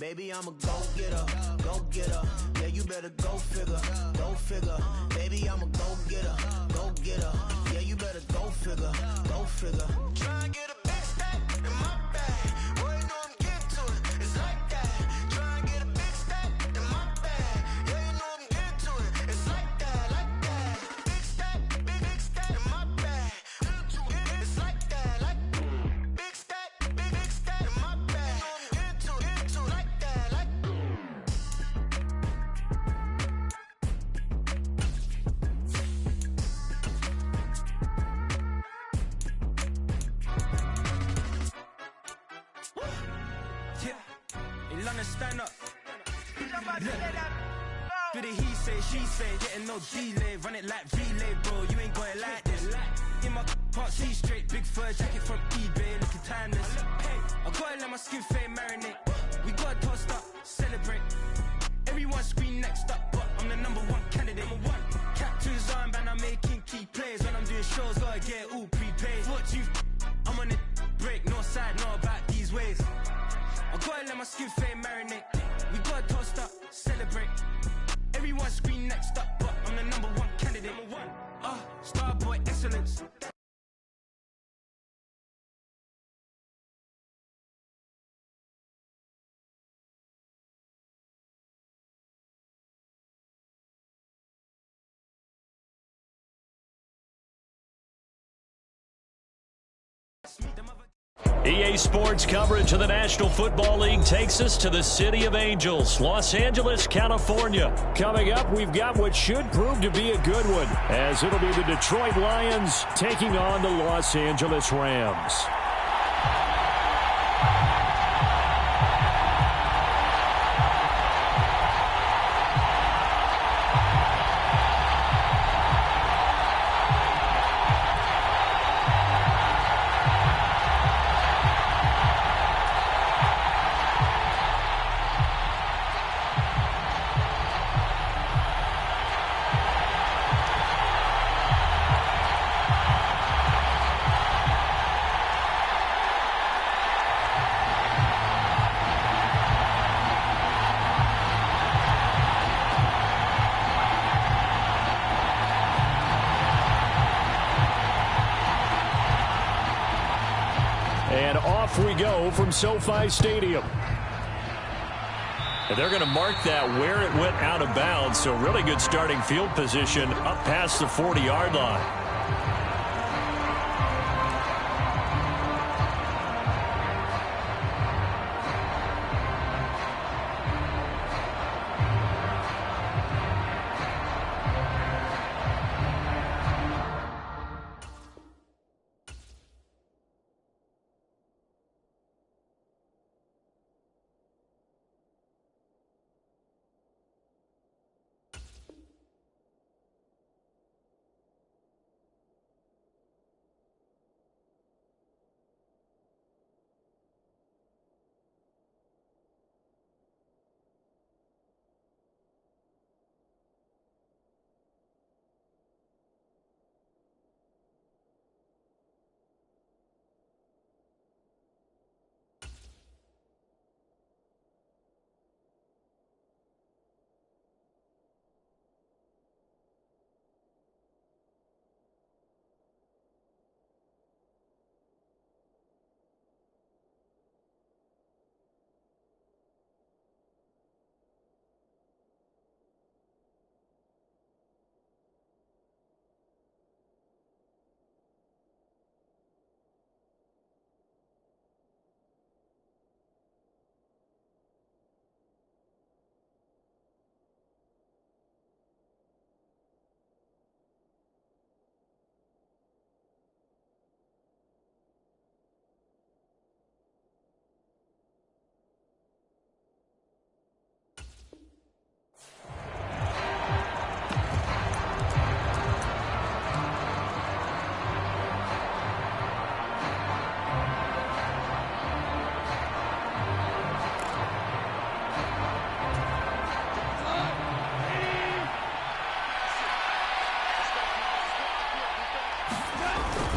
Baby, I'm a go-getter, go-getter. Yeah, you better go figure, go figure. Baby, I'm a go-getter, go-getter. Yeah, you better go figure, go figure. Try and get a big stack in my bag. Boy, you know I'm getting to it. It's like that. Try and get a big stack in my bag. Yeah, you know I'm getting to it. It's like that, like that. Big stack in my bag. It's like that, like big stack in my bag. You know I'm getting to it, like that, like. In London, stand up. Do the he say, she say, getting no delay. Run it like relay, bro. You ain't got it like this. In my can't see straight. Big fur jacket from eBay, looking timeless. I gotta let my skin fade marinate. We gotta toast up, celebrate. Everyone scream next up, but I'm the #1 candidate. Captain's armband, I'm making key plays. When I'm doing shows, gotta get all prepaid. Fortune, I'm on the break. No side, know about these ways. I gotta let my skin fade marinate. We gotta toast up, celebrate. Everyone scream next up, but I'm the #1 candidate. Starboy excellence. EA Sports coverage of the National Football League takes us to the City of Angels, Los Angeles, California. Coming up, we've got what should prove to be a good one, as it'll be the Detroit Lions taking on the Los Angeles Rams. And off we go from SoFi Stadium. And they're going to mark that where it went out of bounds. So really good starting field position up past the 40-yard line.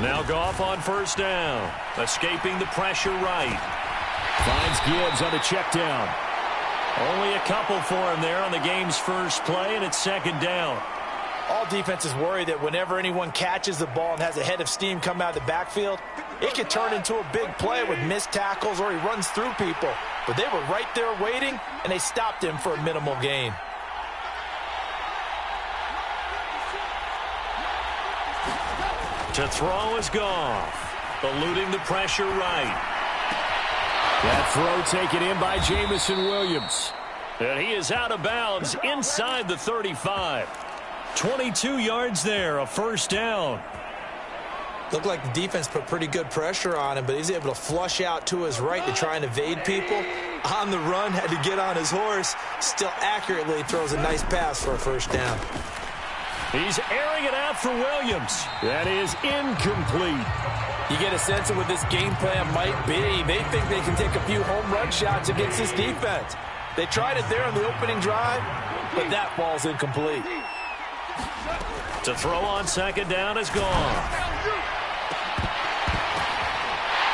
Now Goff on first down. Escaping the pressure right. Finds Gibbs on a check down. Only a couple for him there on the game's first play, and it's second down. All defenses worry that whenever anyone catches the ball and has a head of steam come out of the backfield, it can turn into a big play with missed tackles or he runs through people. But they were right there waiting, and they stopped him for a minimal gain. To throw is Goff, eluding the pressure right. That throw taken in by Jameson Williams. And he is out of bounds inside the 35. 22 yards there, a first down. Looked like the defense put pretty good pressure on him, but he's able to flush out to his right to try and evade people. On the run, had to get on his horse. Still accurately throws a nice pass for a first down. He's airing it out for Williams. That is incomplete. You get a sense of what this game plan might be. They think they can take a few home run shots against this defense. They tried it there on the opening drive, but that ball's incomplete. To throw on second down is gone.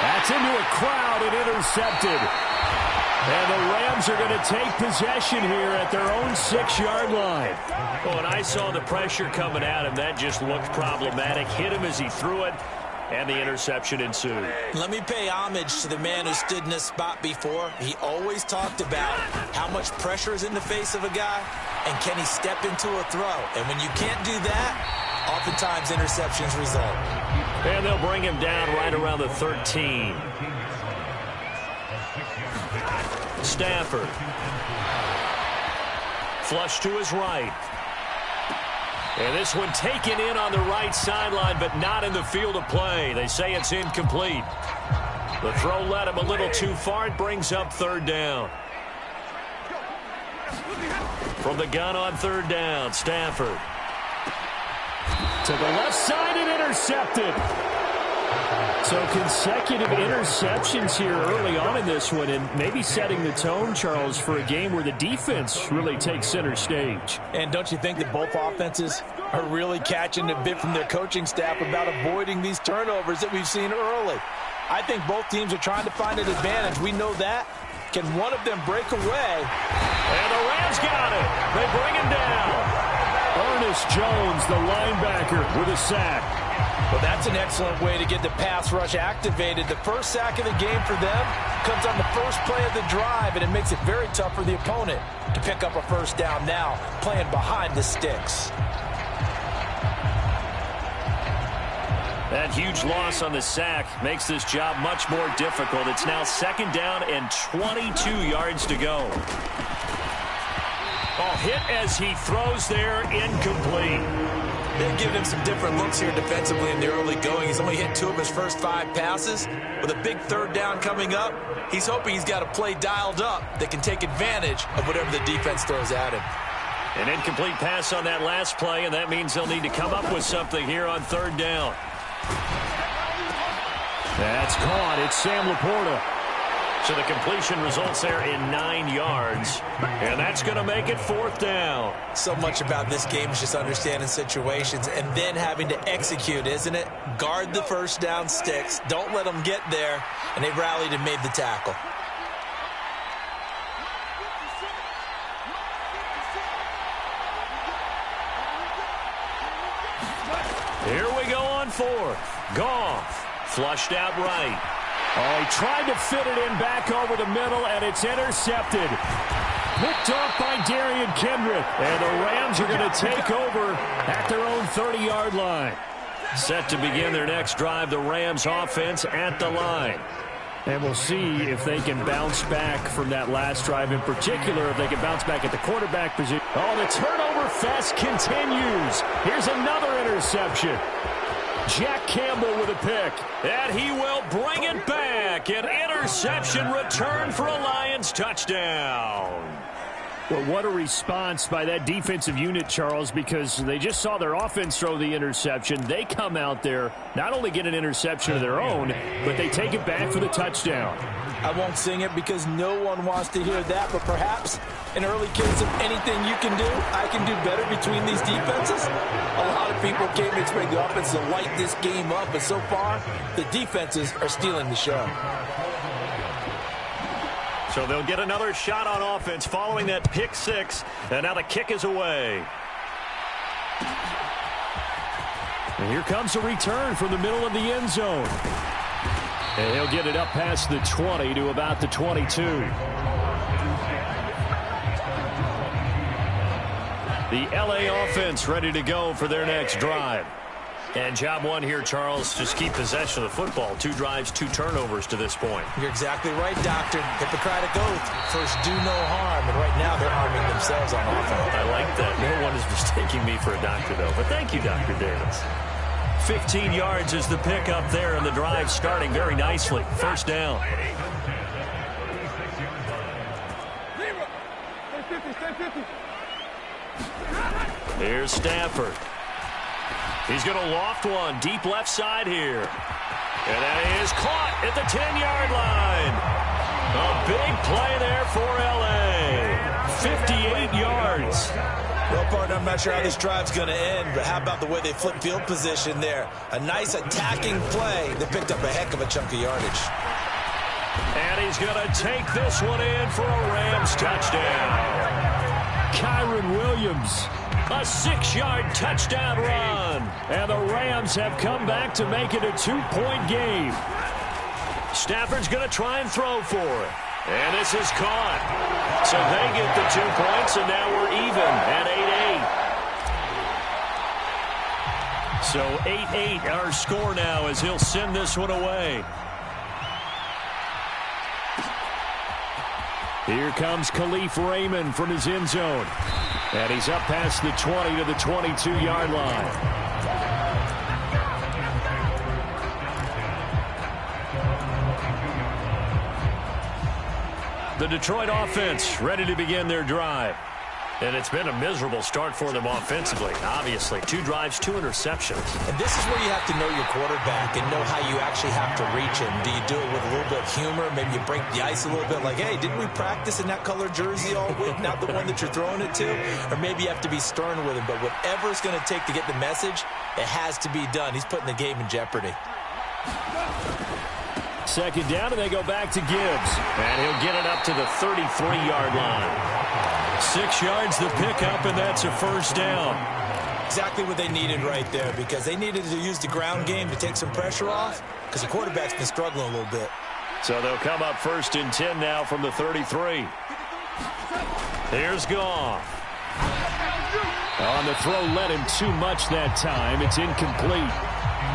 That's into a crowd and intercepted. And the Rams are going to take possession here at their own 6-yard line. Oh, and I saw the pressure coming at him. That just looked problematic. Hit him as he threw it, and the interception ensued. Let me pay homage to the man who stood in this spot before. He always talked about how much pressure is in the face of a guy, and can he step into a throw. And when you can't do that, oftentimes interceptions result. And they'll bring him down right around the 13. Stafford. Flush to his right. And this one taken in on the right sideline, but not in the field of play. They say it's incomplete. The throw led him a little too far. It brings up third down. From the gun on third down, Stafford. To the left side and intercepted. So consecutive interceptions here early on in this one, and maybe setting the tone, Charles, for a game where the defense really takes center stage. And don't you think that both offenses are really catching a bit from their coaching staff about avoiding these turnovers that we've seen early? I think both teams are trying to find an advantage. We know that. Can one of them break away? And the Rams got it. They bring him down. Ernest Jones, the linebacker, with a sack. Well, that's an excellent way to get the pass rush activated. The first sack of the game for them comes on the first play of the drive, and it makes it very tough for the opponent to pick up a first down now, playing behind the sticks. That huge loss on the sack makes this job much more difficult. It's now second down and 22 yards to go. Oh, hit as he throws there, incomplete. They've given him some different looks here defensively in the early going. He's only hit 2 of his first 5 passes. With a big third down coming up, he's hoping he's got a play dialed up that can take advantage of whatever the defense throws at him. An incomplete pass on that last play, and that means they'll need to come up with something here on third down. That's caught. It's Sam Laporta. So the completion results there in 9 yards. And that's going to make it fourth down. So much about this game is just understanding situations and then having to execute, isn't it? Guard the first down sticks. Don't let them get there. And they rallied and made the tackle. Here we go on fourth. Goff. Flushed out right. Oh, he tried to fit it in back over the middle, and it's intercepted. Picked off by Darian Kendrick. And the Rams are going to take over at their own 30-yard line. Set to begin their next drive, the Rams offense at the line. And we'll see if they can bounce back from that last drive in particular, if they can bounce back at the quarterback position. Oh, the turnover fest continues. Here's another interception. Jack Campbell with a pick. And he will bring it back. An interception return for a Lions touchdown. Well, what a response by that defensive unit, Charles, because they just saw their offense throw the interception. They come out there, not only get an interception of their own, but they take it back for the touchdown. I won't sing it because no one wants to hear that, but perhaps an early case of anything you can do, I can do better between these defenses. A lot of people came to expect the offense to light this game up, but so far, the defenses are stealing the show. So they'll get another shot on offense following that pick six. And now the kick is away. And here comes a return from the middle of the end zone. And he'll get it up past the 20 to about the 22. The LA offense ready to go for their next drive. And job one here, Charles, just keep possession of the football. 2 drives, 2 turnovers to this point. You're exactly right, Doctor. Hippocratic oath. First, do no harm. And right now, they're harming themselves on offense. I like that. No one is mistaking me for a doctor, though. But thank you, Dr. Davis. 15 yards is the pickup there, and the drive starting very nicely. First down. Here's Stafford. He's going to loft one deep left side here. And that is caught at the 10-yard line. A big play there for L.A. 58 yards. Well, partner, I'm not sure how this drive's going to end, but how about the way they flip field position there? A nice attacking play that picked up a heck of a chunk of yardage. And he's going to take this one in for a Rams touchdown. Kyren Williams, a 6-yard touchdown run. And the Rams have come back to make it a 2-point game. Stafford's going to try and throw for it. And this is caught. So they get the 2 points, and now we're even at 8-8. So 8-8 our score now as he'll send this one away. Here comes Khalif Raymond from his end zone. And he's up past the 20 to the 22-yard line. The Detroit offense ready to begin their drive. And it's been a miserable start for them offensively, obviously. 2 drives, 2 interceptions. And this is where you have to know your quarterback and know how you actually have to reach him. Do you do it with a little bit of humor? Maybe you break the ice a little bit like, hey, didn't we practice in that color jersey all week, not the one that you're throwing it to? Or maybe you have to be stern with him. But whatever it's going to take to get the message, it has to be done. He's putting the game in jeopardy. Second down, and they go back to Gibbs. And he'll get it up to the 33-yard line. 6 yards the pickup, and that's a first down. Exactly what they needed right there, because they needed to use the ground game to take some pressure off, because the quarterback's been struggling a little bit. So they'll come up 1st and 10 now from the 33. Here's Goff. On the throw, led him too much that time. It's incomplete.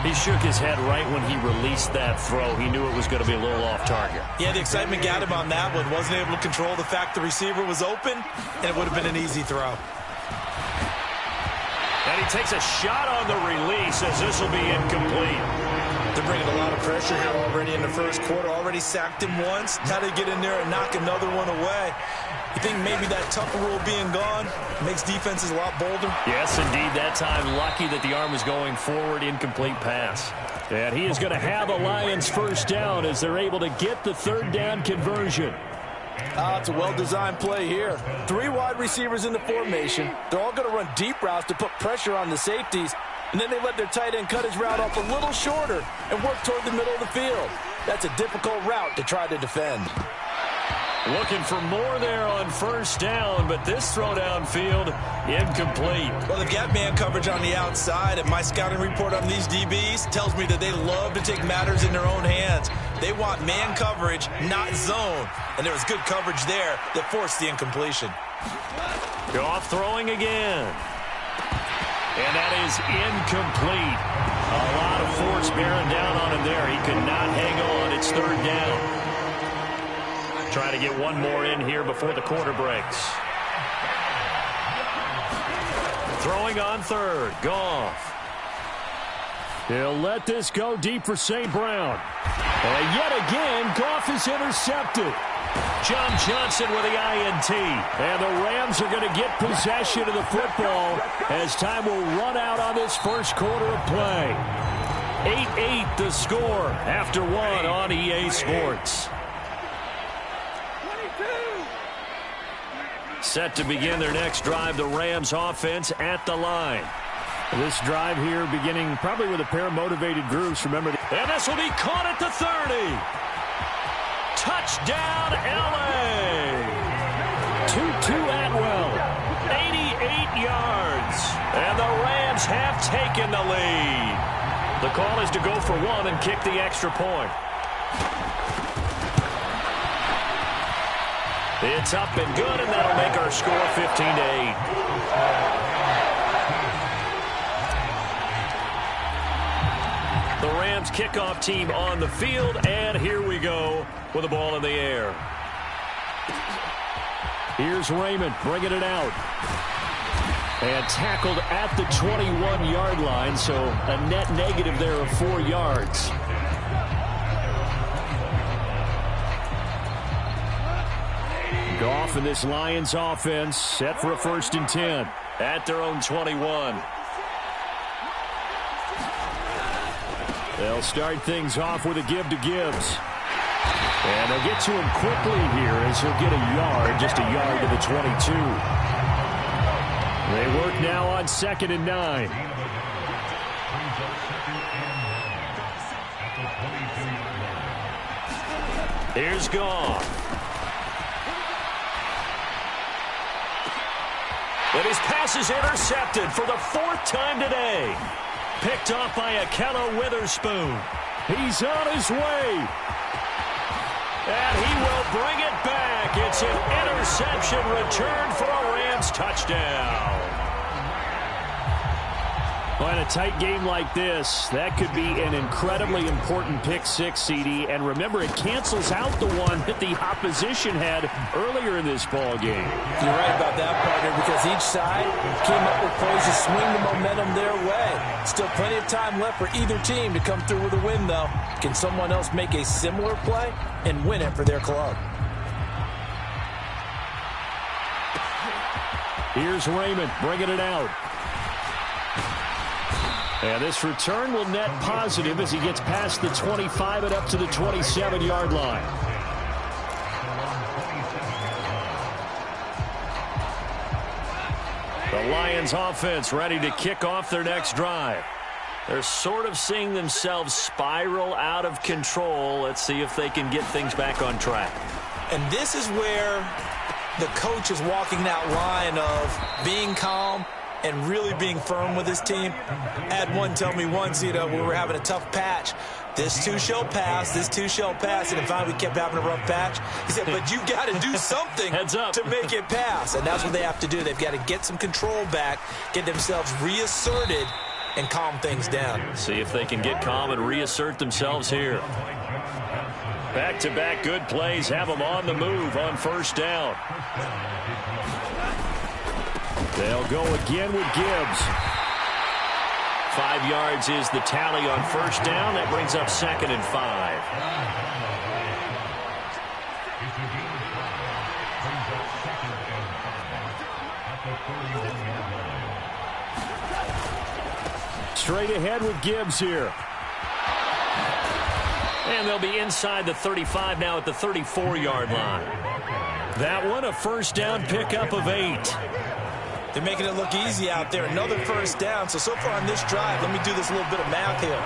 He shook his head right when he released that throw. He knew it was going to be a little off target. Yeah, the excitement got him on that one. Wasn't able to control the fact the receiver was open, and it would have been an easy throw. And he takes a shot on the release as this will be incomplete. They're bringing a lot of pressure here already in the first quarter. Already sacked him once. Now they get in there and knock another one away. You think maybe that Tucker rule being gone makes defenses a lot bolder? Yes, indeed. That time, lucky that the arm was going forward, incomplete pass. And he is going to have a Lions first down as they're able to get the 3rd down conversion. It's a well-designed play here. 3 wide receivers in the formation. They're all going to run deep routes to put pressure on the safeties. And then they let their tight end cut his route off a little shorter and work toward the middle of the field. That's a difficult route to try to defend. Looking for more there on first down, but this throw downfield, incomplete. Well, they've got man coverage on the outside, and my scouting report on these DBs tells me that they love to take matters in their own hands. They want man coverage, not zone. And there was good coverage there that forced the incompletion. Goff throwing again. And that is incomplete. A lot of force bearing down on him there. He could not hang on. It's 3rd down. Trying to get one more in here before the quarter breaks. Throwing on 3rd. Goff. He'll let this go deep for St. Brown. And yet again, Goff is intercepted. John Johnson with the INT. And the Rams are going to get possession of the football as time will run out on this first quarter of play. 8-8 the score after 1 on EA Sports. Set to begin their next drive, the Rams offense at the line. This drive here beginning probably with a pair of motivated groups. Remember, and this will be caught at the 30. Touchdown, L.A. Tutu Atwell, 88 yards. And the Rams have taken the lead. The call is to go for one and kick the extra point. It's up and good, and that'll make our score 15-8. The Rams kickoff team on the field, and here we go with the ball in the air. Here's Raymond bringing it out. And tackled at the 21-yard line, so a net negative there of 4 yards. Goff and this Lions offense set for a 1st and 10 at their own 21. They'll start things off with a give to Gibbs. And they'll get to him quickly here as he'll get a yard, just a yard to the 22. They work now on 2nd and 9. Here's Goff. And his pass is intercepted for the 4th time today. Picked off by Ahkello Witherspoon. He's on his way. And he will bring it back. It's an interception return for a Rams touchdown. Well, in a tight game like this, that could be an incredibly important pick six, CD. And remember, it cancels out the one that the opposition had earlier in this ball game. You're right about that, partner, because each side came up with plays to swing the momentum their way. Still plenty of time left for either team to come through with a win, though. Can someone else make a similar play and win it for their club? Here's Raymond bringing it out. And this return will net positive as he gets past the 25 and up to the 27-yard line. The Lions offense ready to kick off their next drive. They're sort of seeing themselves spiral out of control. Let's see if they can get things back on track. And this is where the coach is walking that line of being calm and really being firm with his team. I had one tell me once, we were having a tough patch. This too shall pass, this too shall pass. And then finally we kept having a rough patch. He said, but you got to do something to make it pass. And that's what they have to do. They've got to get some control back, get themselves reasserted, and calm things down. See if they can get calm and reassert themselves here. Back-to-back good plays have them on the move on first down. They'll go again with Gibbs. 5 yards is the tally on first down. That brings up 2nd and 5. Straight ahead with Gibbs here. And they'll be inside the 35 now at the 34-yard line. That one, a first down pickup of 8. They're making it look easy out there. Another first down. So far on this drive, let me do this little bit of math here.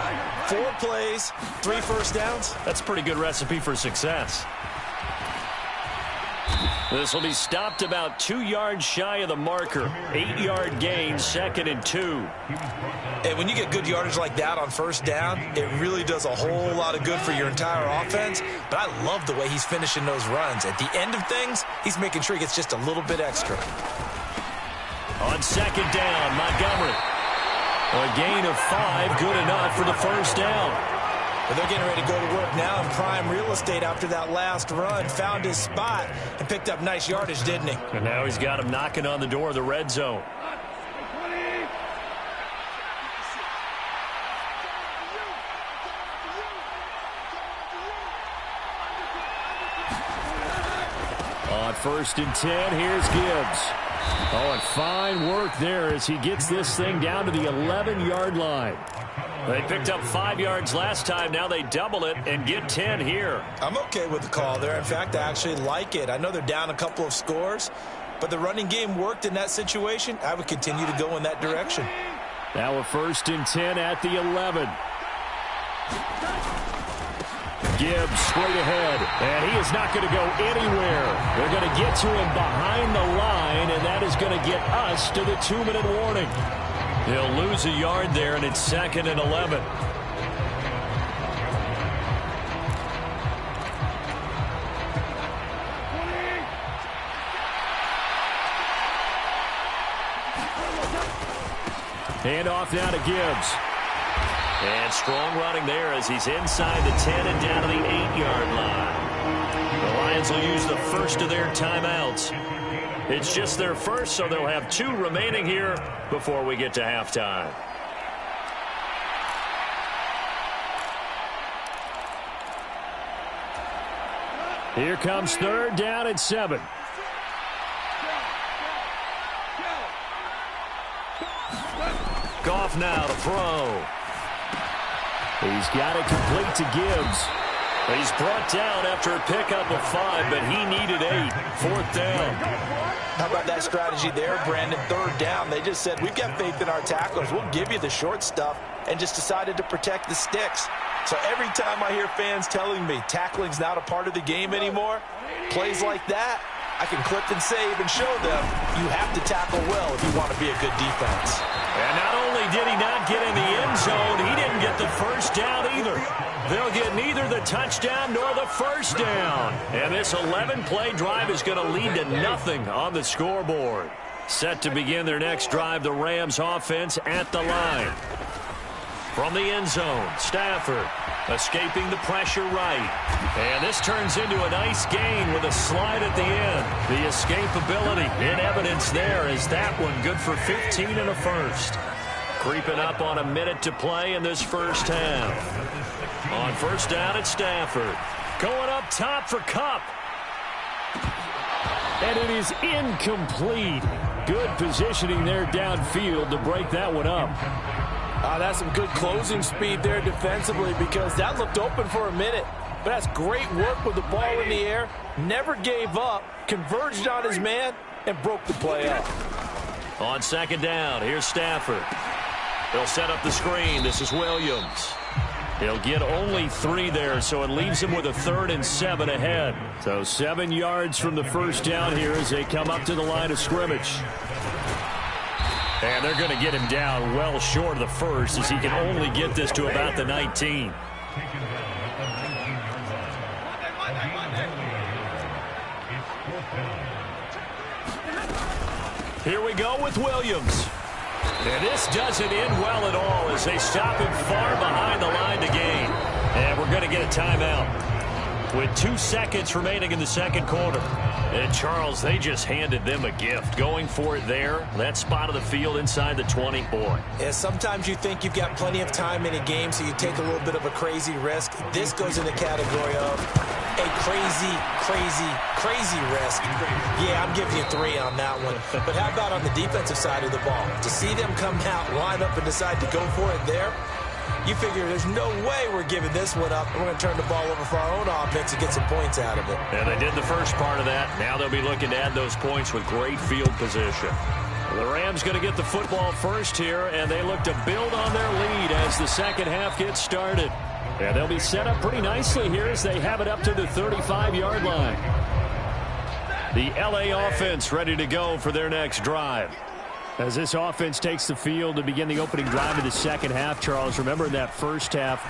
4 plays, 3 first downs. That's a pretty good recipe for success. This will be stopped about 2 yards shy of the marker. 8-yard gain, 2nd and 2. And when you get good yardage like that on first down, it really does a whole lot of good for your entire offense. But I love the way he's finishing those runs. At the end of things, he's making sure he gets just a little bit extra. On 2nd down, Montgomery. A gain of 5, good enough for the first down. But they're getting ready to go to work now in prime real estate after that last run. Found his spot and picked up nice yardage, didn't he? And now he's got him knocking on the door of the red zone. On 1st and 10, here's Gibbs. Oh, and fine work there as he gets this thing down to the 11-yard line. They picked up 5 yards last time. Now they double it and get 10 here. I'm okay with the call there. In fact, I actually like it. I know they're down a couple of scores, but the running game worked in that situation. I would continue to go in that direction. Now a 1st and 10 at the 11. Gibbs straight ahead, and he is not going to go anywhere. They're going to get to him behind the line, and that is going to get us to the 2-minute warning. He'll lose a yard there, and it's 2nd and 11. Hand off now to Gibbs. And strong running there as he's inside the 10 and down to the 8-yard line. The Lions will use the first of their timeouts. It's just their first, so they'll have 2 remaining here before we get to halftime. Here comes 3rd down and 7. Goff now to throw. He's got it complete to Gibbs. He's brought down after a pickup of 5, but he needed 8. 4th down. How about that strategy there, Brandon? 3rd down. They just said, we've got faith in our tacklers. We'll give you the short stuff, and just decided to protect the sticks. So every time I hear fans telling me tackling's not a part of the game anymore, plays like that, I can clip and save and show them you have to tackle well if you want to be a good defense. And not only did he not get in the end zone, he didn't get the first down either. They'll get neither the touchdown nor the first down. And this 11-play drive is going to lead to nothing on the scoreboard. Set to begin their next drive, the Rams offense at the line. From the end zone, Stafford escaping the pressure right. And this turns into a nice gain with a slide at the end. The escapability in evidence there is that one good for 15 and a first. Creeping up on a minute to play in this first half. On 1st down, it's Stafford. Going up top for Kupp. And it is incomplete. Good positioning there downfield to break that one up. That's some good closing speed there defensively, because that looked open for a minute. But that's great work with the ball in the air. Never gave up, converged on his man, and broke the play up. On 2nd down, here's Stafford. He'll set up the screen. This is Williams. He'll get only 3 there, so it leaves him with a 3rd and 7 ahead. So 7 yards from the first down here as they come up to the line of scrimmage. And they're going to get him down well short of the first, as he can only get this to about the 19. Here we go with Williams. And this doesn't end well at all as they stop him far behind the line to gain. And we're going to get a timeout with 2 seconds remaining in the second quarter. And Charles, they just handed them a gift. Going for it there, that spot of the field inside the 20. Boy. Yeah, sometimes you think you've got plenty of time in a game, so you take a little bit of a crazy risk. This goes in the category of a crazy risk. Yeah, I'm giving you 3 on that one. But how about on the defensive side of the ball? To see them come out, line up, and decide to go for it there, you figure there's no way we're giving this one up. We're going to turn the ball over for our own offense and get some points out of it. And they did the first part of that. Now they'll be looking to add those points with great field position. The Rams going to get the football first here, and they look to build on their lead as the second half gets started. And they'll be set up pretty nicely here as they have it up to the 35-yard line. The LA offense ready to go for their next drive. As this offense takes the field to begin the opening drive of the second half, Charles, remember in that first half,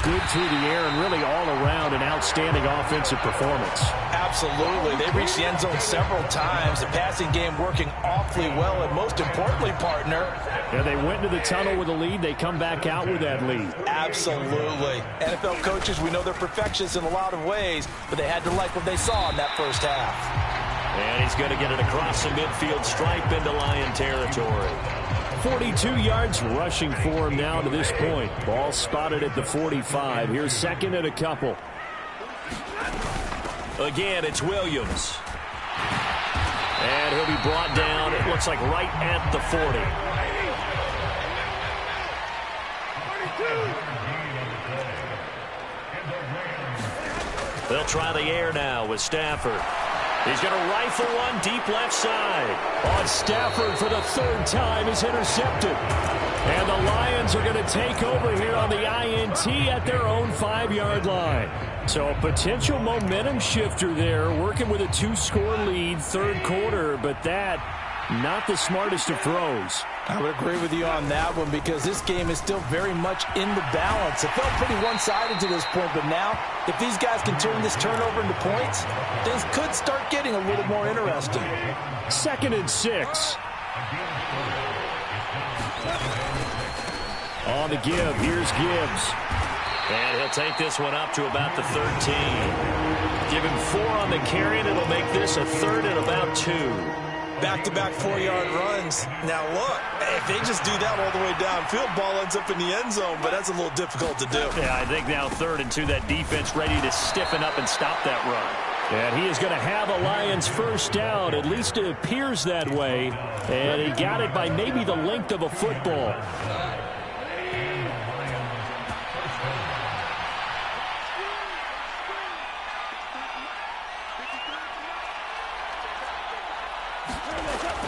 good through the air and really all around an outstanding offensive performance. Absolutely. They reached the end zone several times. The passing game working awfully well, and most importantly, partner, yeah, they went into the tunnel with a lead. They come back out with that lead. Absolutely. NFL coaches, we know they're perfectionists in a lot of ways, but they had to like what they saw in that first half. And he's going to get it across the midfield stripe into Lion territory. 42 yards rushing for him now to this point. Ball spotted at the 45. Here's 2nd and a couple. Again, it's Williams. And he'll be brought down, it looks like right at the 40. They'll try the air now with Stafford. He's going to rifle one deep left side. On Stafford for the 3rd time is intercepted. And the Lions are going to take over here on the INT at their own 5-yard line. So a potential momentum shifter there, working with a 2-score lead, third quarter, but that, not the smartest of throws. I would agree with you on that one because this game is still very much in the balance. It felt pretty one-sided to this point, but now, if these guys can turn this turnover into points, things could start getting a little more interesting. 2nd and 6. On the give, here's Gibbs. And he'll take this one up to about the 13. Give him 4 on the carry, and it'll make this a 3rd and about 2. Back-to-back 4-yard runs. Now look, if they just do that all the way downfield, ball ends up in the end zone, but that's a little difficult to do. Yeah, I think now 3rd and 2, that defense ready to stiffen up and stop that run. And he is going to have a Lions first down. At least it appears that way. And he got it by maybe the length of a football.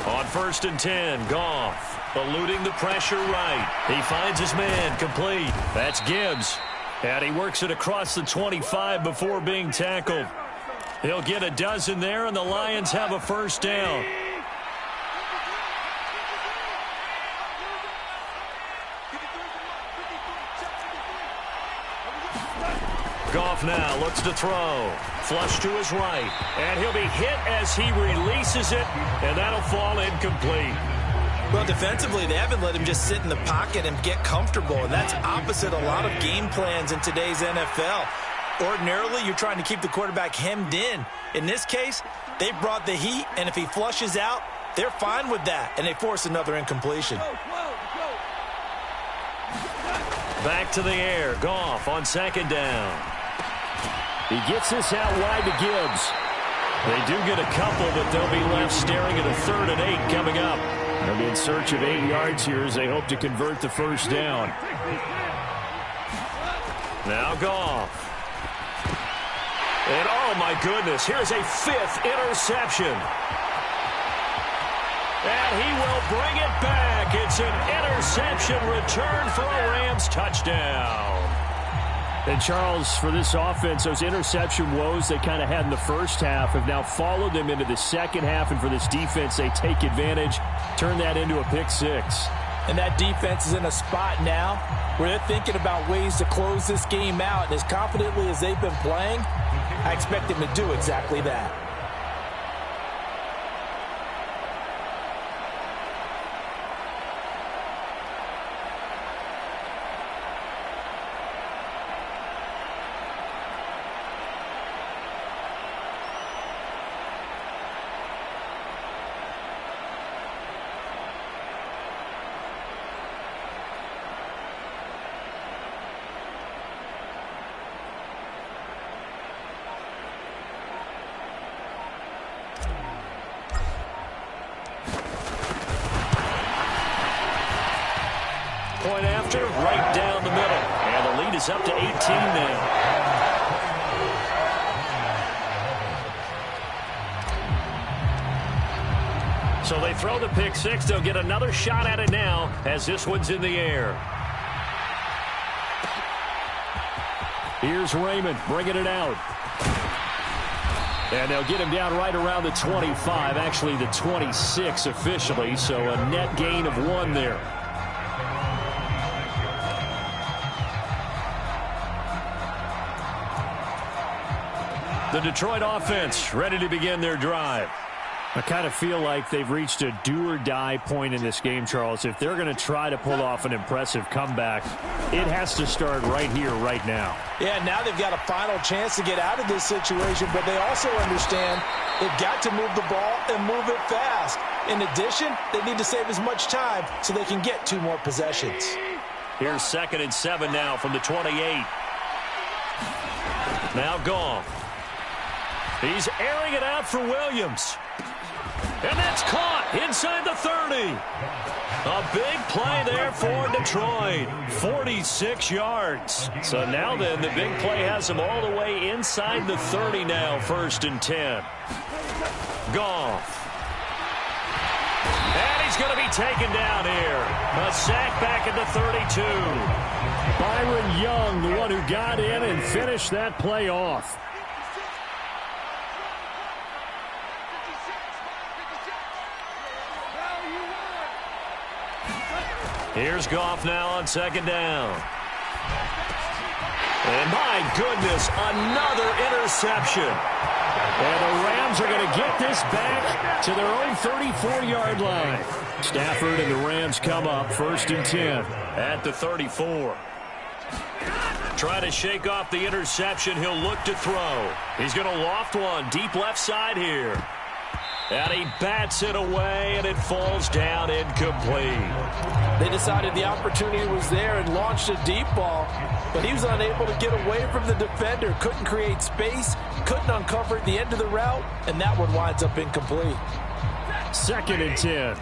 On 1st and 10, Goff eluding the pressure right. He finds his man complete. That's Gibbs. And he works it across the 25 before being tackled. He'll get a dozen there, and the Lions have a first down. Goff now looks to throw. Flush to his right. And he'll be hit as he releases it, and that'll fall incomplete. Well, defensively, they haven't let him just sit in the pocket and get comfortable, and that's opposite a lot of game plans in today's NFL. Ordinarily, you're trying to keep the quarterback hemmed in. In this case, they brought the heat, and if he flushes out, they're fine with that, and they force another incompletion. Back to the air. Goff on 2nd down. He gets this out wide to Gibbs. They do get a couple, but they'll be left staring at a 3rd and 8 coming up. They'll be in search of 8 yards here as they hope to convert the first down. Now Goff. And oh my goodness, here's a 5th interception. And he will bring it back. It's an interception return for a Rams touchdown. And Charles, for this offense, those interception woes they kind of had in the first half have now followed them into the second half. And for this defense, they take advantage, turn that into a pick 6. And that defense is in a spot now where they're thinking about ways to close this game out. And as confidently as they've been playing, I expect them to do exactly that. Point after, right down the middle. And the lead is up to 18 now. So they throw the pick 6. They'll get another shot at it now as this one's in the air. Here's Raymond bringing it out. And they'll get him down right around the 25, actually the 26 officially, so a net gain of 1 there. The Detroit offense ready to begin their drive. I kind of feel like they've reached a do-or-die point in this game, Charles. If they're going to try to pull off an impressive comeback, it has to start right here, right now. Yeah, now they've got a final chance to get out of this situation, but they also understand they've got to move the ball and move it fast. In addition, they need to save as much time so they can get 2 more possessions. Here's 2nd and 7 now from the 28. Now Goff. He's airing it out for Williams. And that's caught inside the 30. A big play there for Detroit. 46 yards. So now then, the big play has him all the way inside the 30 now, 1st and 10. Goff. And he's he's going to be taken down here. A sack back at the 32. Byron Young, the one who got in and finished that play off. Here's Goff now on second down. And my goodness, another interception. And the Rams are going to get this back to their own 34-yard line. Stafford and the Rams come up 1st and 10 at the 34. Try to shake off the interception. He'll look to throw. He's going to loft one deep left side here. And he bats it away, and it falls down incomplete. They decided the opportunity was there and launched a deep ball, but he was unable to get away from the defender, couldn't create space, couldn't uncover the end of the route, and that one winds up incomplete. 2nd and 10.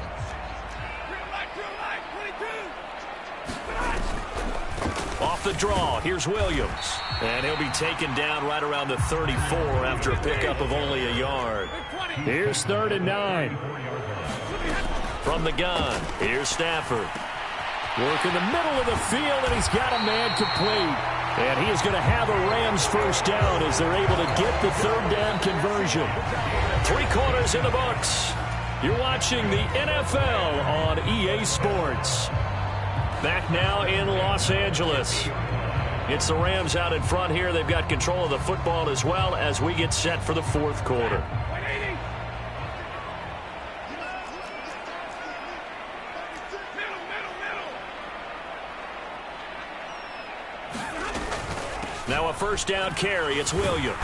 Off the draw, here's Williams. And he'll be taken down right around the 34 after a pickup of only a yard. Here's 3rd and 9. From the gun, here's Stafford. Work in the middle of the field, and he's got a man complete. And he is going to have a Rams first down as they're able to get the 3rd down conversion. 3 quarters in the books. You're watching the NFL on EA Sports. Back now in Los Angeles. It's the Rams out in front here. They've got control of the football as well as we get set for the 4th quarter. Now a first down carry. It's Williams.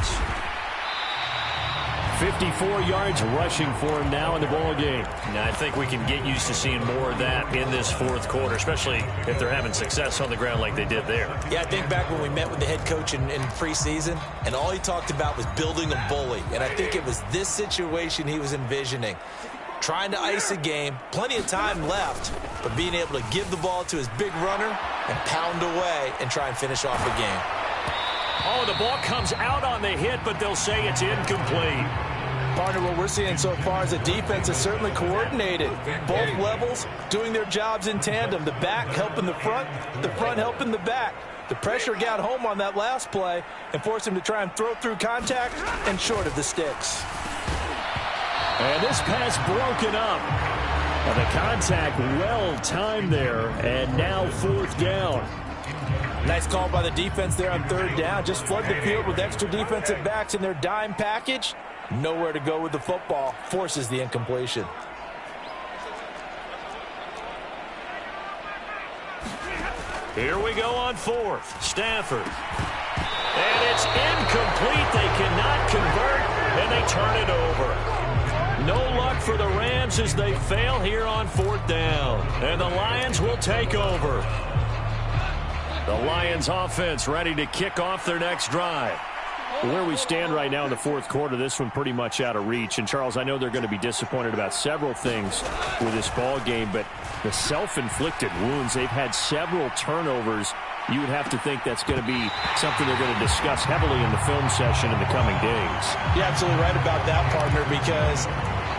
54 yards rushing for him now in the ball game. Now, I think we can get used to seeing more of that in this 4th quarter, especially if they're having success on the ground like they did there. Yeah, I think back when we met with the head coach in preseason, and all he talked about was building a bully. And I think it was this situation he was envisioning. Trying to ice a game, plenty of time left, but being able to give the ball to his big runner and pound away and try and finish off a game. Oh, the ball comes out on the hit, but they'll say it's incomplete. Partner, what we're seeing so far is the defense is certainly coordinated. Both levels doing their jobs in tandem. The back helping the front helping the back. The pressure got home on that last play and forced him to try and throw through contact and short of the sticks. And this pass broken up. And the contact well timed there, and now 4th down. Nice call by the defense there on 3rd down. Just flood the field with extra defensive backs in their dime package. Nowhere to go with the football. Forces the incompletion. Here we go on 4th. Stafford. And it's incomplete. They cannot convert, and they turn it over. No luck for the Rams as they fail here on 4th down. And the Lions will take over. The Lions offense ready to kick off their next drive. Where we stand right now in the 4th quarter, this one pretty much out of reach. And, Charles, I know they're going to be disappointed about several things with this ball game, but the self-inflicted wounds, they've had several turnovers. You would have to think that's going to be something they're going to discuss heavily in the film session in the coming days. You're absolutely right about that, partner, because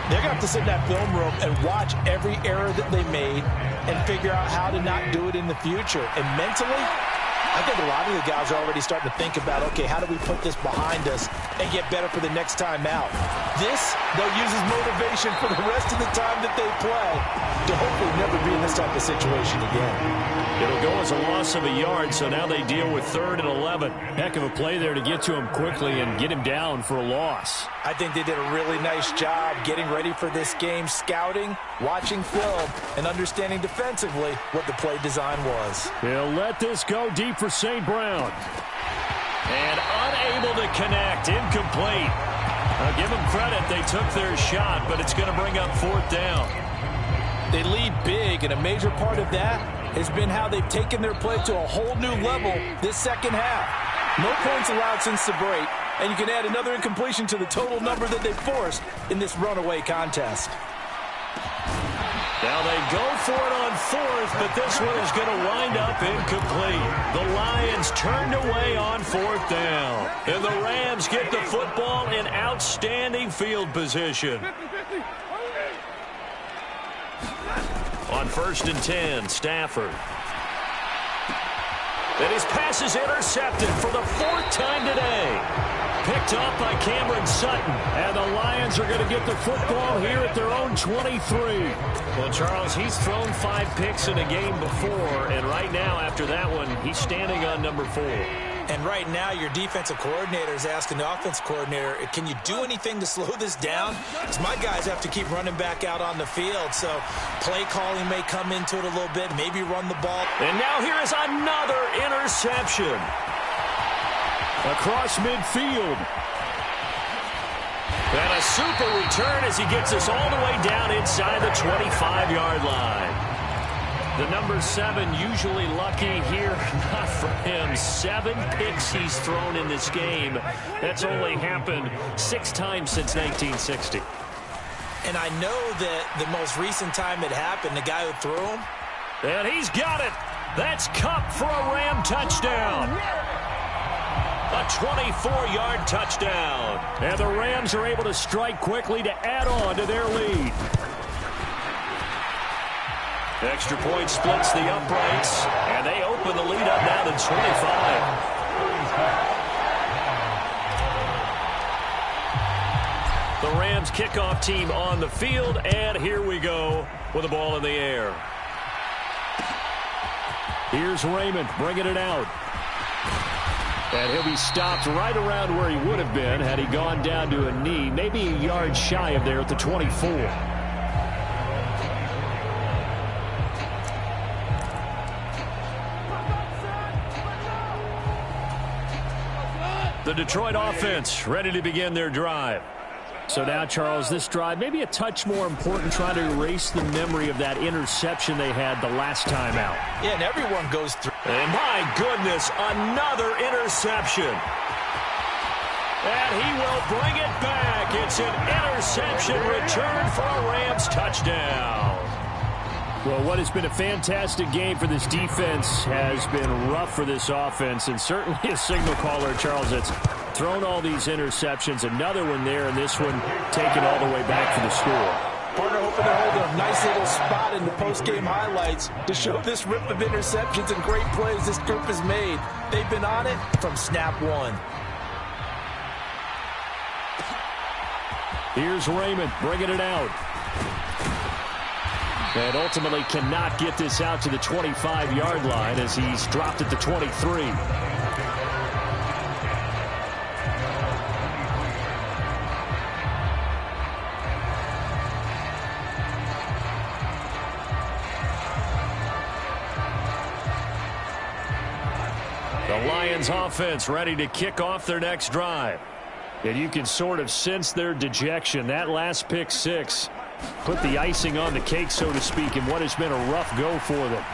they're going to have to sit in that film room and watch every error that they made and figure out how to not do it in the future. And mentally, I think a lot of the guys are already starting to think about, okay, how do we put this behind us and get better for the next time out? This, they'll use as motivation for the rest of the time that they play to hopefully never be in this type of situation again. It'll go as a loss of a yard, so now they deal with 3rd and 11. Heck of a play there to get to him quickly and get him down for a loss. I think they did a really nice job getting ready for this game, scouting, watching film, and understanding defensively what the play design was. He'll let this go deep for St. Brown. And unable to connect, incomplete. I'll give them credit, they took their shot, but it's going to bring up 4th down. They lead big, and a major part of that has been how they've taken their play to a whole new level this second half. No points allowed since the break, and you can add another incompletion to the total number that they forced in this runaway contest. Now they go for it on 4th, but this one is going to wind up incomplete. The Lions turned away on 4th down, and the Rams get the football in outstanding field position. On 1st and 10, Stafford. And his pass is intercepted for the 4th time today. Picked up by Cameron Sutton. And the Lions are going to get the football here at their own 23. Well, Charles, he's thrown 5 picks in a game before. And right now, after that one, he's standing on number 4. And right now, your defensive coordinator is asking the offensive coordinator, can you do anything to slow this down? Because my guys have to keep running back out on the field. So play calling may come into it a little bit, maybe run the ball. And now here is another interception. Across midfield. And a super return as he gets us all the way down inside the 25-yard line. The number 7 usually lucky here. Not for him. 7 picks he's thrown in this game. That's only happened 6 times since 1960. And I know that the most recent time it happened, the guy who threw him. And he's got it. That's Kupp for a Ram touchdown. A 24-yard touchdown. And the Rams are able to strike quickly to add on to their lead. Extra point splits the uprights, and they open the lead up now to 25. The Rams kickoff team on the field, and here we go with the ball in the air. Here's Raymond bringing it out. And he'll be stopped right around where he would have been had he gone down to a knee, maybe a yard shy of there at the 24. The Detroit offense ready to begin their drive. So now, Charles, this drive maybe a touch more important, trying to erase the memory of that interception they had the last time out. Yeah, and everyone goes through. And my goodness, another interception. And he will bring it back. It's an interception return for a Rams touchdown. Well, what has been a fantastic game for this defense has been rough for this offense, and certainly a signal caller, Charles, that's thrown all these interceptions. Another one there, and this one taken all the way back for the score. Partner hoping to hold a nice little spot in the post-game highlights to show this rip of interceptions and great plays this group has made. They've been on it from snap 1. Here's Raymond bringing it out. And ultimately cannot get this out to the 25-yard line as he's dropped at the 23. The Lions offense ready to kick off their next drive. And you can sort of sense their dejection. That last pick 6 put the icing on the cake, so to speak, in what has been a rough go for them.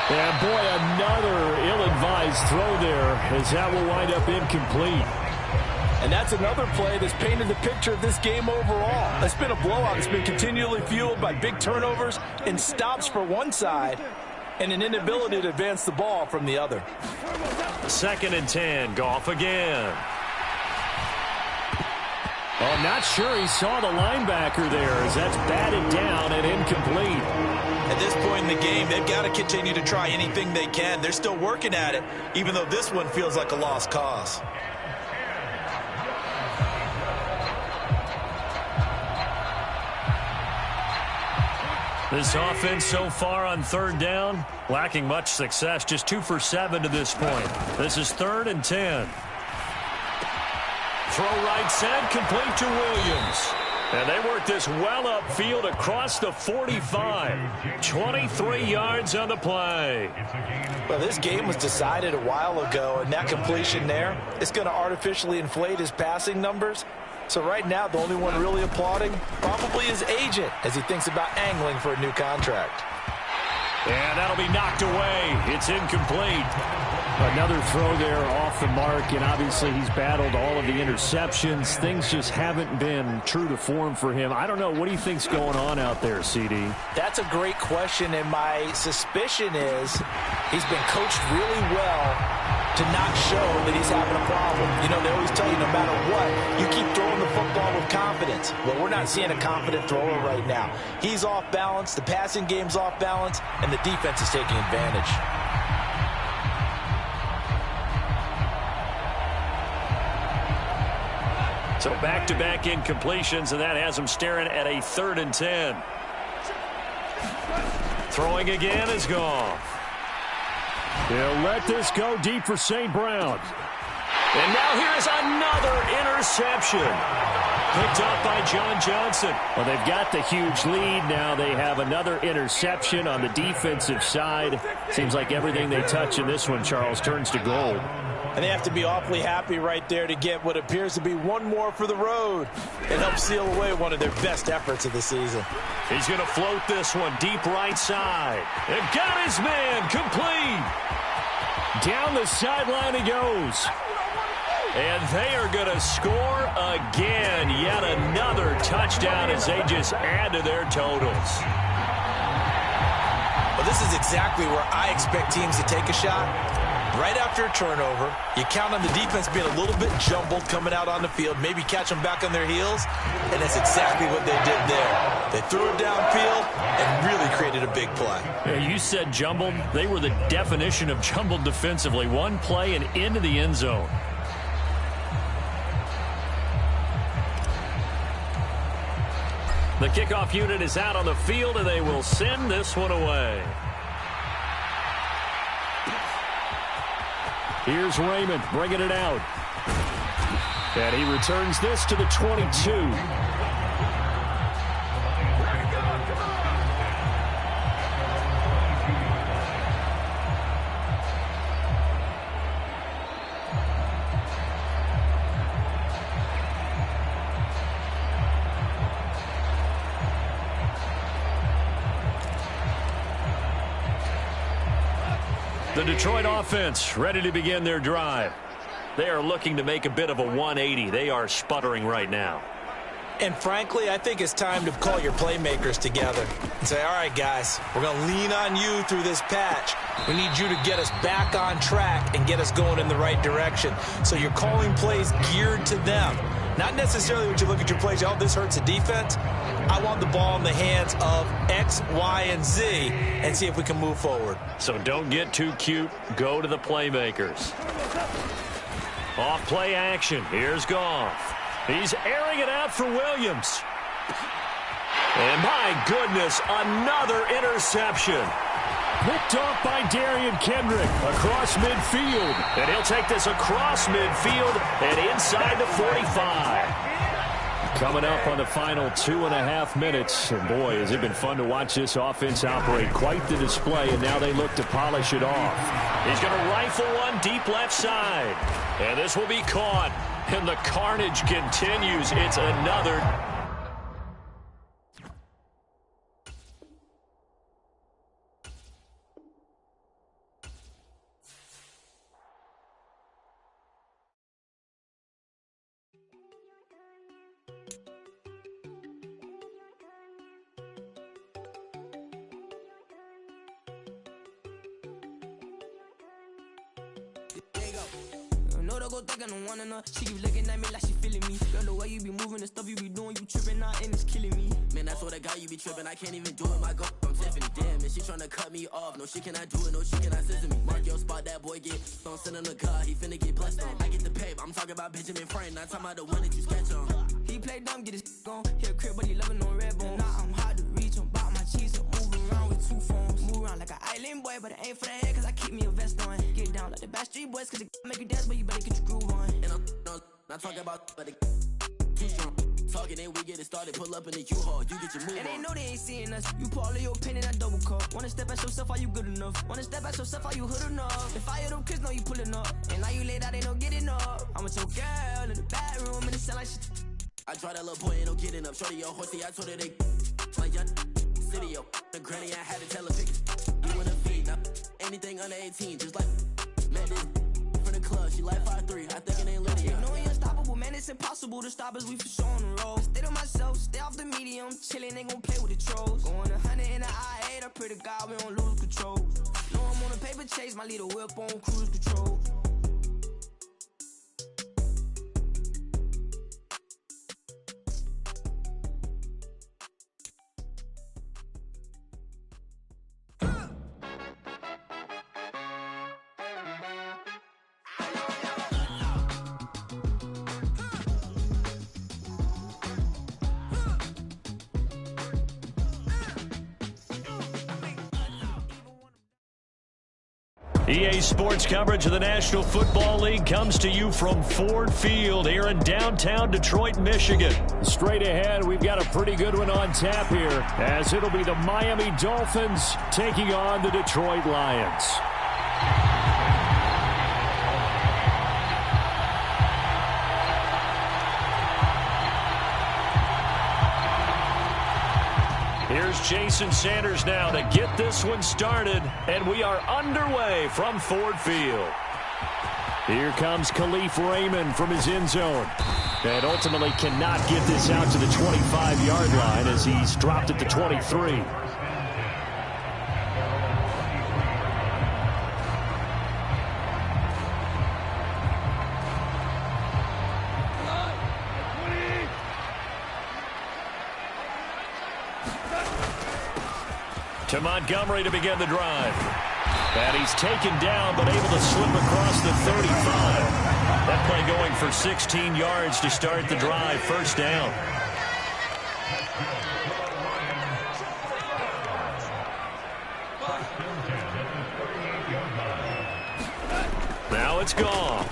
And boy, another ill-advised throw there, as that will wind up incomplete. And that's another play that's painted the picture of this game overall. It's been a blowout. It's been continually fueled by big turnovers and stops for one side and an inability to advance the ball from the other. 2nd and 10, Goff again. Oh, I'm not sure he saw the linebacker there as that's batted down and incomplete. At this point in the game, they've got to continue to try anything they can. They're still working at it, even though this one feels like a lost cause. This offense so far on 3rd down, lacking much success, just 2 for 7 to this point. This is 3rd and 10. Throw right side, complete to Williams. And they work this well upfield across the 45. 23 yards on the play. Well, this game was decided a while ago, and that completion there is going to artificially inflate his passing numbers. So right now, the only one really applauding probably his agent as he thinks about angling for a new contract. And that'll be knocked away. It's incomplete. Another throw there off the mark, and obviously he's battled all of the interceptions. Things just haven't been true to form for him. I don't know. What do you think's going on out there, CD? That's a great question, and my suspicion is he's been coached really well to not show that he's having a problem. You know, they always tell you no matter what, you keep throwing the football with confidence. Well, we're not seeing a confident thrower right now. He's off balance, the passing game's off balance, and the defense is taking advantage. So back-to-back incompletions, and that has him staring at a 3rd and 10. Throwing again is Goff. He'll let this go deep for St. Brown. And now here's another interception. Picked up by John Johnson. Well, they've got the huge lead. Now they have another interception on the defensive side. Seems like everything they touch in this one, Charles, turns to gold. And they have to be awfully happy right there to get what appears to be one more for the road. It helps seal away one of their best efforts of the season. He's going to float this one deep right side. And got his man complete. Down the sideline he goes. And they are going to score again. Yet another touchdown as they just add to their totals. Well, this is exactly where I expect teams to take a shot. Right after a turnover, you count on the defense being a little bit jumbled coming out on the field, maybe catch them back on their heels, and that's exactly what they did there. They threw it downfield and really created a big play. Yeah, you said jumbled. They were the definition of jumbled defensively. One play and into the end zone. The kickoff unit is out on the field, and they will send this one away. Here's Raymond bringing it out. And he returns this to the 22. The Detroit offense ready to begin their drive. They are looking to make a bit of a 180. They are sputtering right now. And frankly, I think it's time to call your playmakers together and say, all right, guys, we're going to lean on you through this patch. We need you to get us back on track and get us going in the right direction. So you're calling plays geared to them. Not necessarily when you look at your plays, oh, this hurts the defense. I want the ball in the hands of X, Y, and Z and see if we can move forward. So don't get too cute. Go to the playmakers. Off play action. Here's Goff. He's airing it out for Williams. And my goodness, another interception. Picked off by Darian Kendrick across midfield. And he'll take this across midfield and inside the 45. Coming up on the final 2.5 minutes. And boy, has it been fun to watch this offense operate. Quite the display, and now they look to polish it off. He's going to rifle one deep left side. And this will be caught. And the carnage continues. It's another. Know to go thinking I want enough. She keep looking at me like she feeling me. Girl, the way you be moving, the stuff you be doing, you tripping out and it's killing me. Man, that's what I got, you be tripping. I can't even do it, my girl, I'm Tiffany. Damn, and she tryna cut me off. No, she cannot do it, no, she cannot scissor me. Mark your spot, that boy get don't send him to God, he finna get blessed on. I get the paper, I'm talking about Benjamin Franklin, not talking about the one that you sketch on. He play dumb, get his gone. He a crib, but he loving on red bone. Now I'm hard to reach, I'm about my cheese, I'm moving around with 2 phones. Move around like an island boy, but it ain't for the head, cause I keep me a vest on. Get down like the Backstreet Boys, cause it make you dance, but you better get your groove on. And I'm not talking about, but it too strong. Talking and we get it started, pull up in the U-Haul, you get your move and on. They know they ain't seeing us, you pull all your opinion, I double cup. Wanna step at yourself, are you good enough? Wanna step at yourself, are you hood enough? If I hear them kids, know you pulling up. And now you laid out, they don't get enough. I'm with your girl in the bedroom, and it sound like shit. I try that little boy, ain't no getting up. Shorty, yo, horsey, I told her they my young city, yo. The granny, I had to tell her pick it. You wanna feed, now anything under 18, just like, man, this for the club, she like 5'3", I think it ain't Lydia. You know we unstoppable, man, it's impossible to stop us, we for sure on the road. Stay to myself, stay off the medium, chillin', they gon' play with the trolls. Going 100 in the I-8, I pray to God we don't lose control. Know I'm on a paper chase, my little whip on cruise control. EA Sports coverage of the National Football League comes to you from Ford Field here in downtown Detroit, Michigan. Straight ahead, we've got a pretty good one on tap here, as it'll be the Miami Dolphins taking on the Detroit Lions. Here's Jason Sanders now to get this one started, and we are underway from Ford Field. Here comes Khalif Raymond from his end zone, and ultimately cannot get this out to the 25-yard line as he's dropped at the 23. To Montgomery to begin the drive. And he's taken down, but able to slip across the 35. That play going for 16 yards to start the drive. First down. Now it's gone.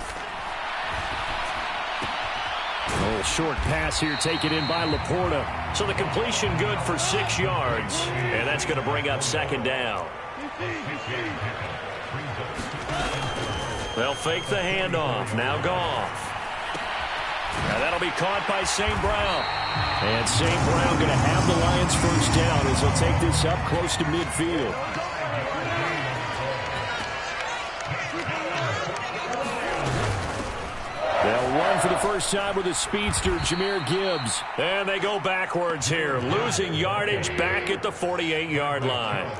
A little short pass here taken in by Laporta. So the completion good for 6 yards. And that's going to bring up second down. They'll fake the handoff. Now Goff. Now that'll be caught by St. Brown. And St. Brown going to have the Lions first down as they'll take this up close to midfield. They'll run for the first time with a speedster, Jahmyr Gibbs. And they go backwards here, losing yardage back at the 48-yard line.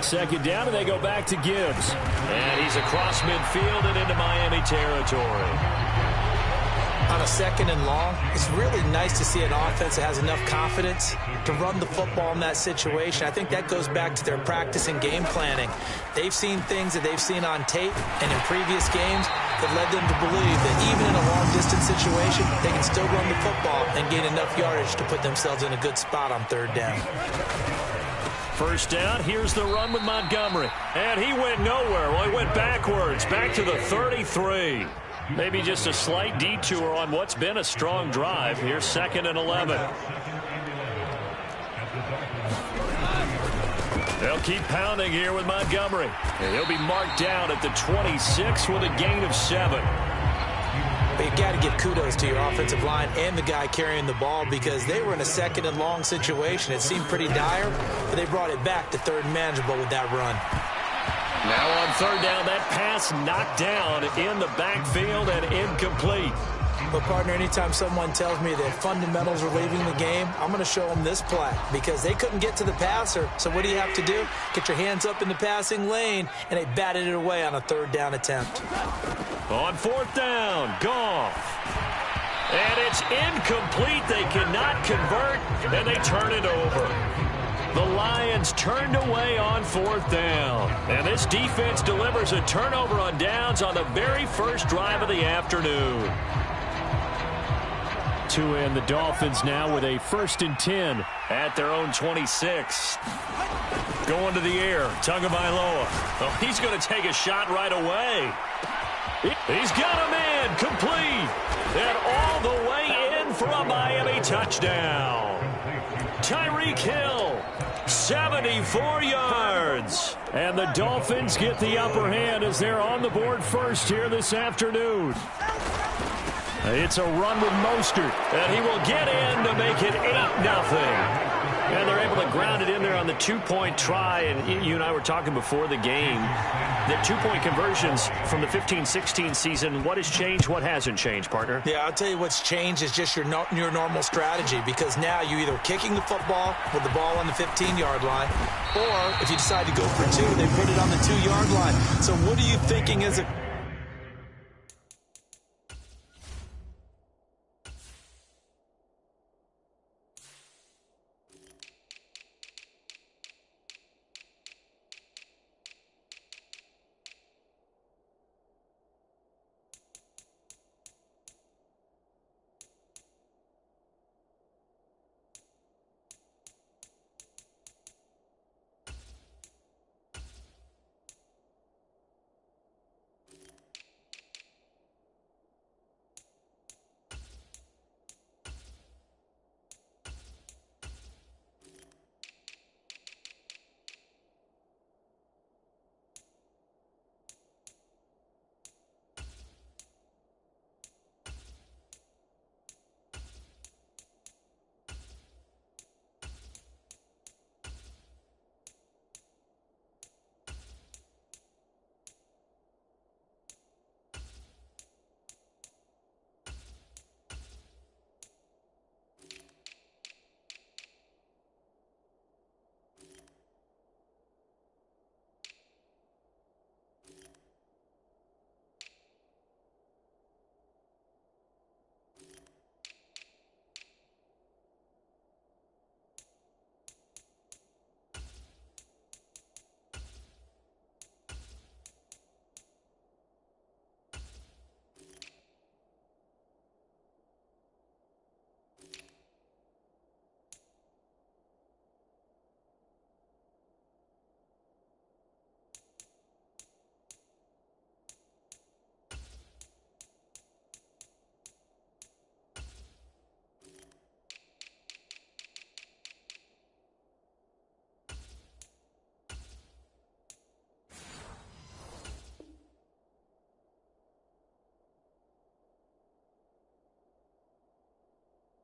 Second down, and they go back to Gibbs. And he's across midfield and into Miami territory. On a second and long, it's really nice to see an offense that has enough confidence to run the football in that situation. I think that goes back to their practice and game planning. They've seen things that they've seen on tape and in previous games that led them to believe that even in a long-distance situation, they can still run the football and gain enough yardage to put themselves in a good spot on third down. First down, here's the run with Montgomery. And he went nowhere. Well, he went backwards, back to the 33. Maybe just a slight detour on what's been a strong drive. Here's second and 11. They'll keep pounding here with Montgomery. And he'll be marked down at the 26 with a gain of 7. But you've got to give kudos to your offensive line and the guy carrying the ball because they were in a second and long situation. It seemed pretty dire, but they brought it back to third and manageable with that run. Now on third down, that pass knocked down in the backfield and incomplete. But, partner, anytime someone tells me that fundamentals are leaving the game, I'm going to show them this play because they couldn't get to the passer. So what do you have to do? Get your hands up in the passing lane, and they batted it away on a third down attempt. On fourth down, Goff. And it's incomplete. They cannot convert, and they turn it over. The Lions turned away on fourth down. And this defense delivers a turnover on downs on the very first drive of the afternoon. And the Dolphins now with a 1st and 10 at their own 26. Going to the air, Tagovailoa. Oh, he's going to take a shot right away. He's got him in, complete. And all the way in for a Miami touchdown. Tyreek Hill, 74 yards. And the Dolphins get the upper hand as they're on the board first here this afternoon. It's a run with Mostert, and he will get in to make it 8-0. And they're able to ground it in there on the two-point try. And you and I were talking before the game that two-point conversions from the 15-16 season, what has changed, what hasn't changed, partner? Yeah, I'll tell you what's changed is just your normal strategy because now you're either kicking the football with the ball on the 15-yard line, or if you decide to go for two, they put it on the 2-yard line. So what are you thinking as a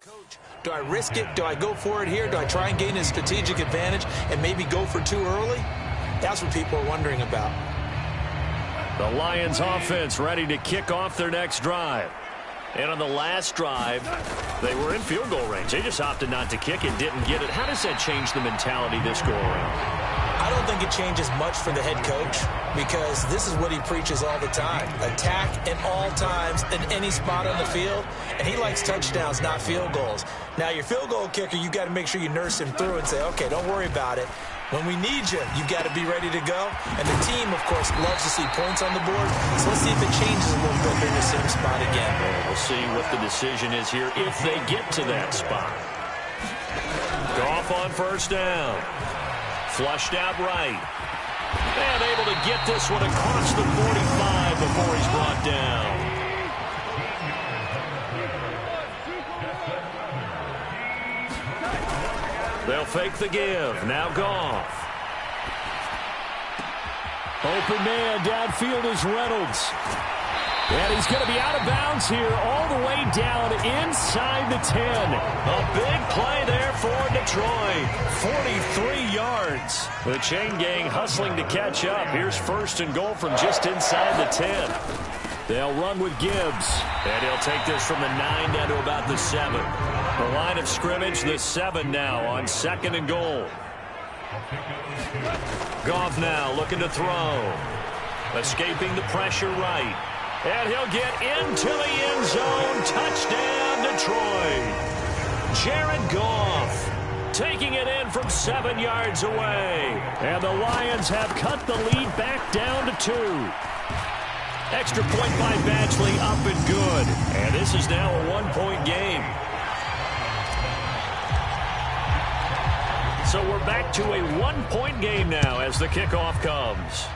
Coach, do I risk it? Do I go for it here? Do I try and gain a strategic advantage and maybe go for too early? That's what people are wondering about. The Lions offense ready to kick off their next drive. And on the last drive, they were in field goal range. They just opted not to kick it, didn't get it. How does that change the mentality this go around? I don't think it changes much for the head coach because this is what he preaches all the time. Attack at all times in any spot on the field, and he likes touchdowns, not field goals. Now, your field goal kicker, you've got to make sure you nurse him through and say, okay, don't worry about it. When we need you, you've got to be ready to go. And the team, of course, loves to see points on the board. So let's see if it changes a little bit in the same spot again. We'll see what the decision is here if they get to that spot. Goff on first down. Flushed out right. And able to get this one across the 45 before he's brought down. They'll fake the give. Now Goff. Open man downfield is Reynolds. And he's going to be out of bounds here all the way down inside the 10. A big play there for Detroit. 43 yards. The chain gang hustling to catch up. Here's first and goal from just inside the 10. They'll run with Gibbs. And he'll take this from the 9 down to about the 7. The line of scrimmage, the 7 now on second and goal. Goff now looking to throw. Escaping the pressure right. And he'll get into the end zone. Touchdown, Detroit. Jared Goff taking it in from 7 yards away. And the Lions have cut the lead back down to 2. Extra point by Badgley up and good. And this is now a 1-point game. So we're back to a 1-point game now as the kickoff comes.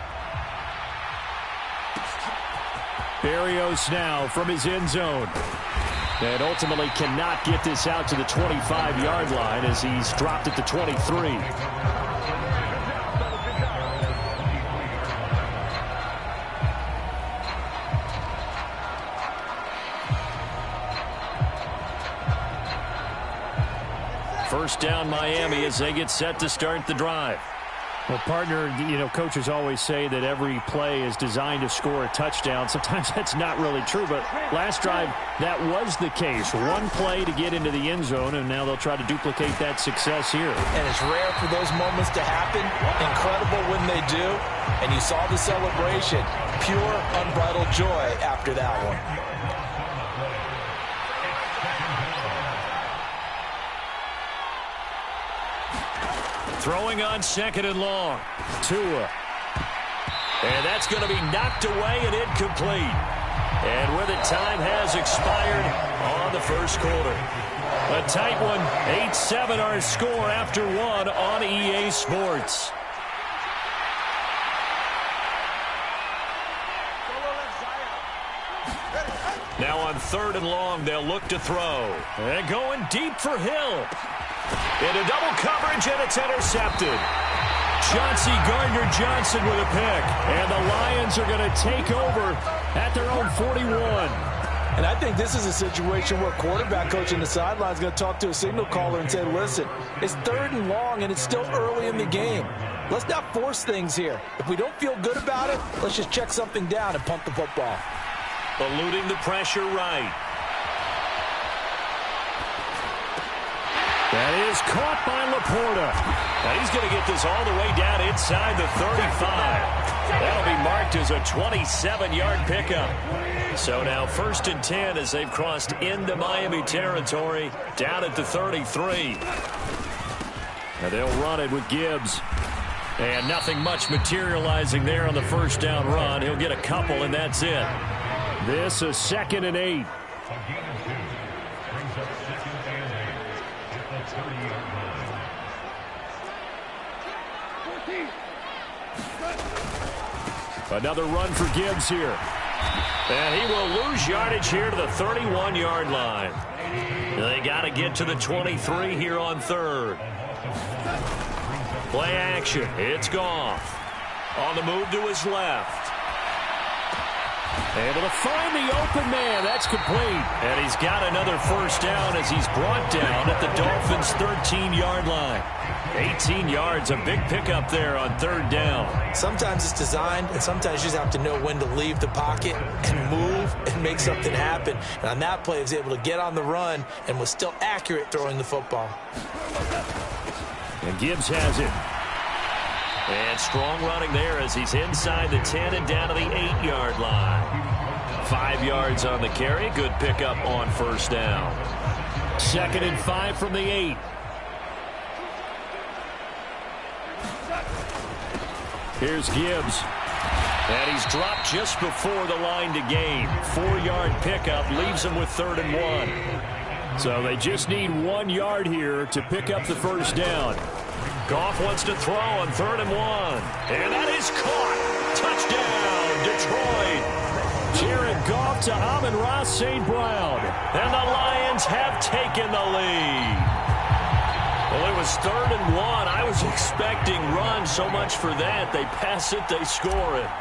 Berrios now from his end zone. And ultimately cannot get this out to the 25-yard line as he's dropped at the 23. First down Miami as they get set to start the drive. Well, partner, coaches always say that every play is designed to score a touchdown. Sometimes that's not really true, but last drive, that was the case. One play to get into the end zone, and now they'll try to duplicate that success here. And it's rare for those moments to happen. Incredible when they do. And you saw the celebration. Pure, unbridled joy after that one. Throwing on second and long. Tua. And that's going to be knocked away and incomplete. And with it, time has expired on the first quarter. A tight one. 8-7 our score after one on EA Sports. Now on third and long, they'll look to throw. And going deep for Hill. Into double coverage, and it's intercepted. Chauncey Gardner-Johnson with a pick. And the Lions are going to take over at their own 41. And I think this is a situation where quarterback coach in the sideline is going to talk to a signal caller and say, listen, it's third and long, and it's still early in the game. Let's not force things here. If we don't feel good about it, let's just check something down and punt the football. Eluding the pressure right. That is caught by Laporta. Now he's going to get this all the way down inside the 35. That'll be marked as a 27-yard pickup. So now first and 10 as they've crossed into Miami territory down at the 33. Now they'll run it with Gibbs. And nothing much materializing there on the first down run. He'll get a couple, and that's it. This is 2nd and 8. Another run for Gibbs here. And he will lose yardage here to the 31-yard line. They got to get to the 23 here on third. Play action. It's Goff. On the move to his left. Able to find the open man. That's complete. And he's got another first down as he's brought down at the Dolphins' 13-yard line. 18 yards, a big pickup there on 3rd down. Sometimes it's designed, and sometimes you just have to know when to leave the pocket and move and make something happen. And on that play, he was able to get on the run and was still accurate throwing the football. And Gibbs has it. And strong running there as he's inside the 10 and down to the 8-yard line. 5 yards on the carry. Good pickup on first down. 2nd and 5 from the 8. Here's Gibbs. And he's dropped just before the line to gain. 4-yard pickup leaves him with 3rd and 1. So they just need 1 yard here to pick up the first down. Goff wants to throw on 3rd and 1. And that is caught. Touchdown, Detroit. Jared Goff to Amon-Ra St. Brown. And the Lions have taken the lead. Well, it was 3rd and 1. I was expecting run, so much for that. They pass it, they score it.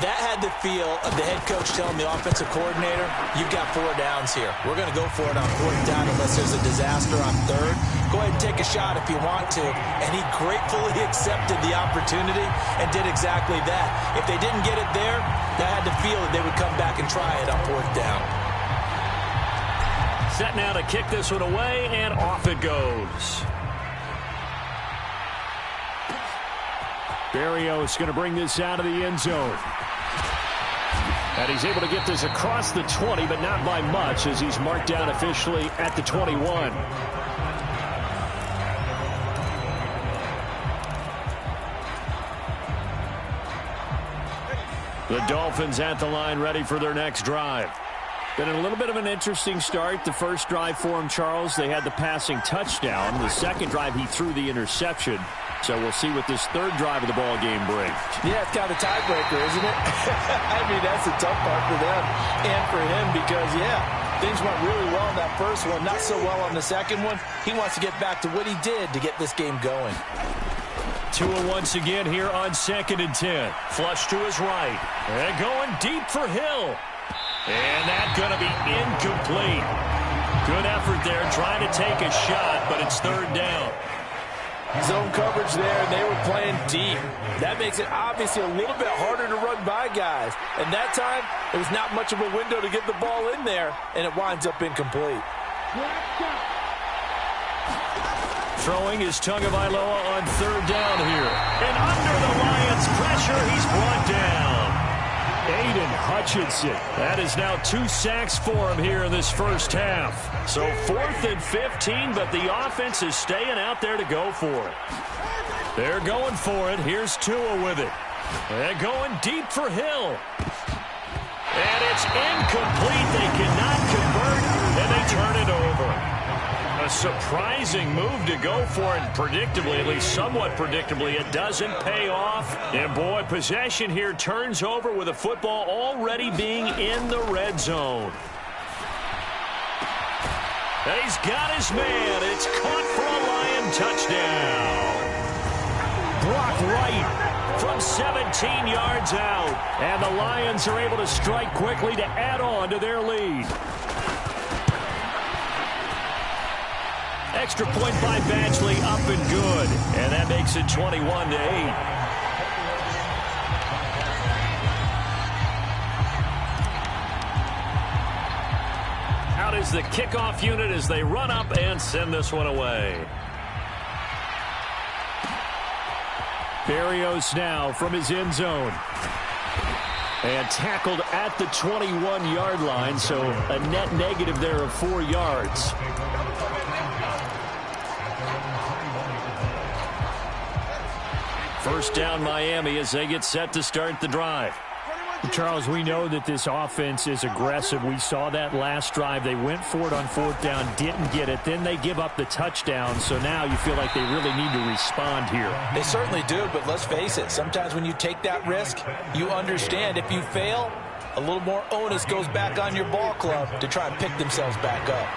That had the feel of the head coach telling the offensive coordinator, you've got 4 downs here. We're going to go for it on 4th down unless there's a disaster on 3rd. Go ahead and take a shot if you want to. And he gratefully accepted the opportunity and did exactly that. If they didn't get it there, that had the feel that they would come back and try it on 4th down. Set now to kick this one away, and off it goes. Berrios going to bring this out of the end zone. And he's able to get this across the 20, but not by much as he's marked down officially at the 21. The Dolphins at the line ready for their next drive. Been a little bit of an interesting start. The first drive for him, Charles, they had the passing touchdown. The second drive, he threw the interception. So we'll see what this 3rd drive of the ball game brings. Yeah, it's kind of a tiebreaker, isn't it? I mean, that's a tough part for them and for him because, yeah, things went really well in that first one, not so well on the second one. He wants to get back to what he did to get this game going. Tua once again here on 2nd and 10. Flush to his right. And going deep for Hill. And that's going to be incomplete. Good effort there trying to take a shot, but it's 3rd down. Zone coverage there, and they were playing deep. That makes it obviously a little bit harder to run by guys. And that time, it was not much of a window to get the ball in there, and it winds up incomplete. Throwing is Tagovailoa on 3rd down here. And under the Lions' pressure, he's brought down. Aiden Hutchinson. That is now 2 sacks for him here in this first half. So 4th and 15, but the offense is staying out there to go for it. They're going for it. Here's Tua with it. And going deep for Hill. And it's incomplete. They cannot convert, and they turn it over. A surprising move to go for it, predictably, at least somewhat predictably. It doesn't pay off. And, boy, possession here turns over with a football already being in the red zone. And he's got his man. It's caught for a Lion touchdown. Brock Wright from 17 yards out. And the Lions are able to strike quickly to add on to their lead. Extra point by Badgley, up and good. And that makes it 21-8. Out is the kickoff unit as they run up and send this one away. Berrios now from his end zone. And tackled at the 21-yard line, so a net negative there of 4 yards. First down Miami as they get set to start the drive. Charles, we know that this offense is aggressive. We saw that last drive. They went for it on 4th down, didn't get it. Then they give up the touchdown. So now you feel like they really need to respond here. They certainly do, but let's face it. Sometimes when you take that risk, you understand if you fail, a little more onus goes back on your ball club to try and pick themselves back up.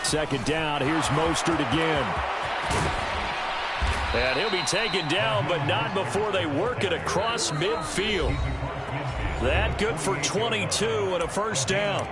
2nd down. Here's Mostert again. And he'll be taken down, but not before they work it across midfield. That good for 22 and a first down.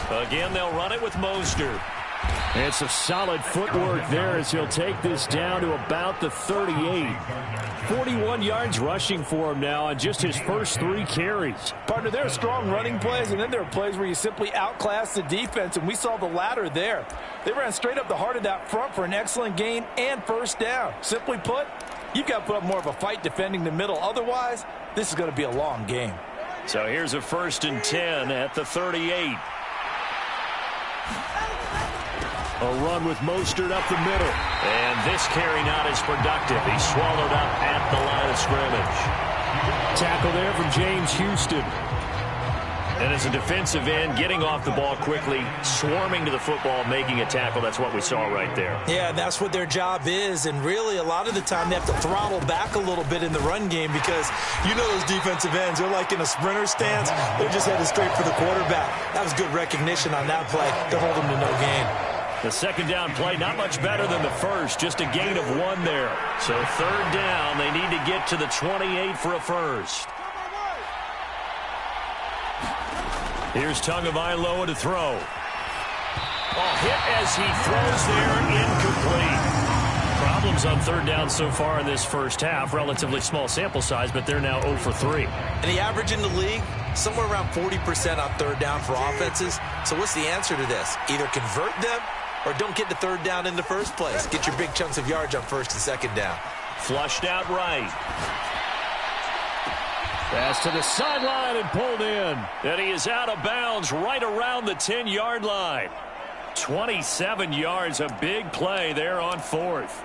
Again, they'll run it with Mostert. It's a solid footwork there as he'll take this down to about the 38. 41 yards rushing for him now on just his first 3 carries. Partner, there are strong running plays, and then there are plays where you simply outclass the defense, and we saw the latter there. They ran straight up the heart of that front for an excellent gain and first down. Simply put, you've got to put up more of a fight defending the middle. Otherwise, this is going to be a long game. So here's a 1st and 10 at the 38. A run with Mostert up the middle. And this carry not as productive. He's swallowed up at the line of scrimmage. Tackle there from James Houston. And as a defensive end, getting off the ball quickly, swarming to the football, making a tackle. That's what we saw right there. Yeah, that's what their job is. And really, a lot of the time, they have to throttle back a little bit in the run game because you know those defensive ends, they're like in a sprinter stance. They're just headed straight for the quarterback. That was good recognition on that play to hold them to no gain. The second down play, not much better than the first, just a gain of 1 there. So 3rd down, they need to get to the 28 for a first. Here's Tagovailoa to throw. Hit as he throws there, incomplete. Problems on 3rd down so far in this first half. Relatively small sample size, but they're now 0 for 3. And the average in the league, somewhere around 40% on 3rd down for offenses. So what's the answer to this? Either convert them or don't get to 3rd down in the first place. Get your big chunks of yards on 1st and 2nd down. Flushed out right. Pass to the sideline and pulled in. And he is out of bounds right around the 10-yard line. 27 yards, a big play there on 4th.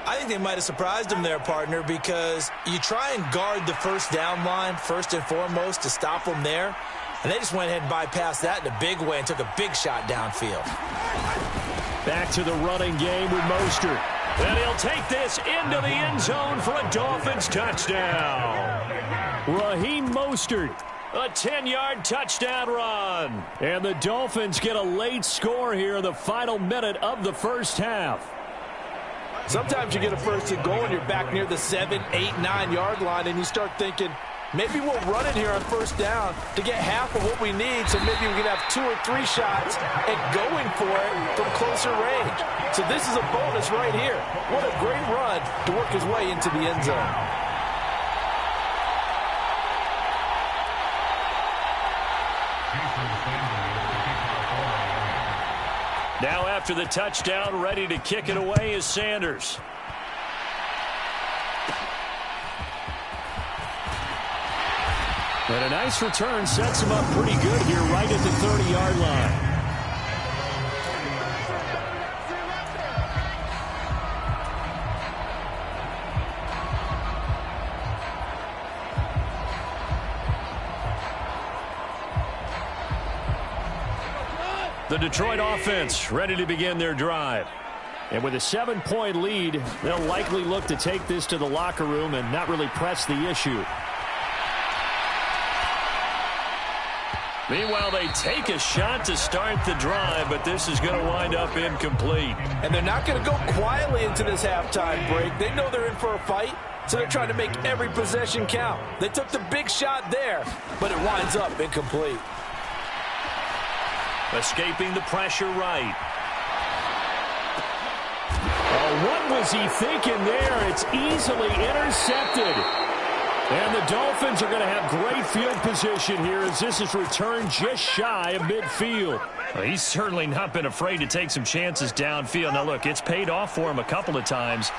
I think they might have surprised him there, partner, because you try and guard the 1st down line first and foremost to stop them there. And they just went ahead and bypassed that in a big way and took a big shot downfield. Back to the running game with Mostert. And he'll take this into the end zone for a Dolphins touchdown. Raheem Mostert. A 10-yard touchdown run. And the Dolphins get a late score here in the final minute of the first half. Sometimes you get a 1st and goal and you're back near the 7, 8, 9-yard line, and you start thinking, maybe we'll run it here on 1st down to get half of what we need, so maybe we can have 2 or 3 shots at going for it from closer range. So this is a bonus right here. What a great run to work his way into the end zone. Now after the touchdown, ready to kick it away is Sanders. And a nice return sets him up pretty good here right at the 30-yard line. The Detroit offense ready to begin their drive. And with a 7-point lead, they'll likely look to take this to the locker room and not really press the issue. Meanwhile, they take a shot to start the drive, but this is going to wind up incomplete. And they're not going to go quietly into this halftime break. They know they're in for a fight, so they're trying to make every possession count. They took the big shot there, but it winds up incomplete. Escaping the pressure right. Oh, what was he thinking there? It's easily intercepted. And the Dolphins are going to have great field position here as this is returned just shy of midfield. Well, he's certainly not been afraid to take some chances downfield. Now, look, it's paid off for him a couple of times.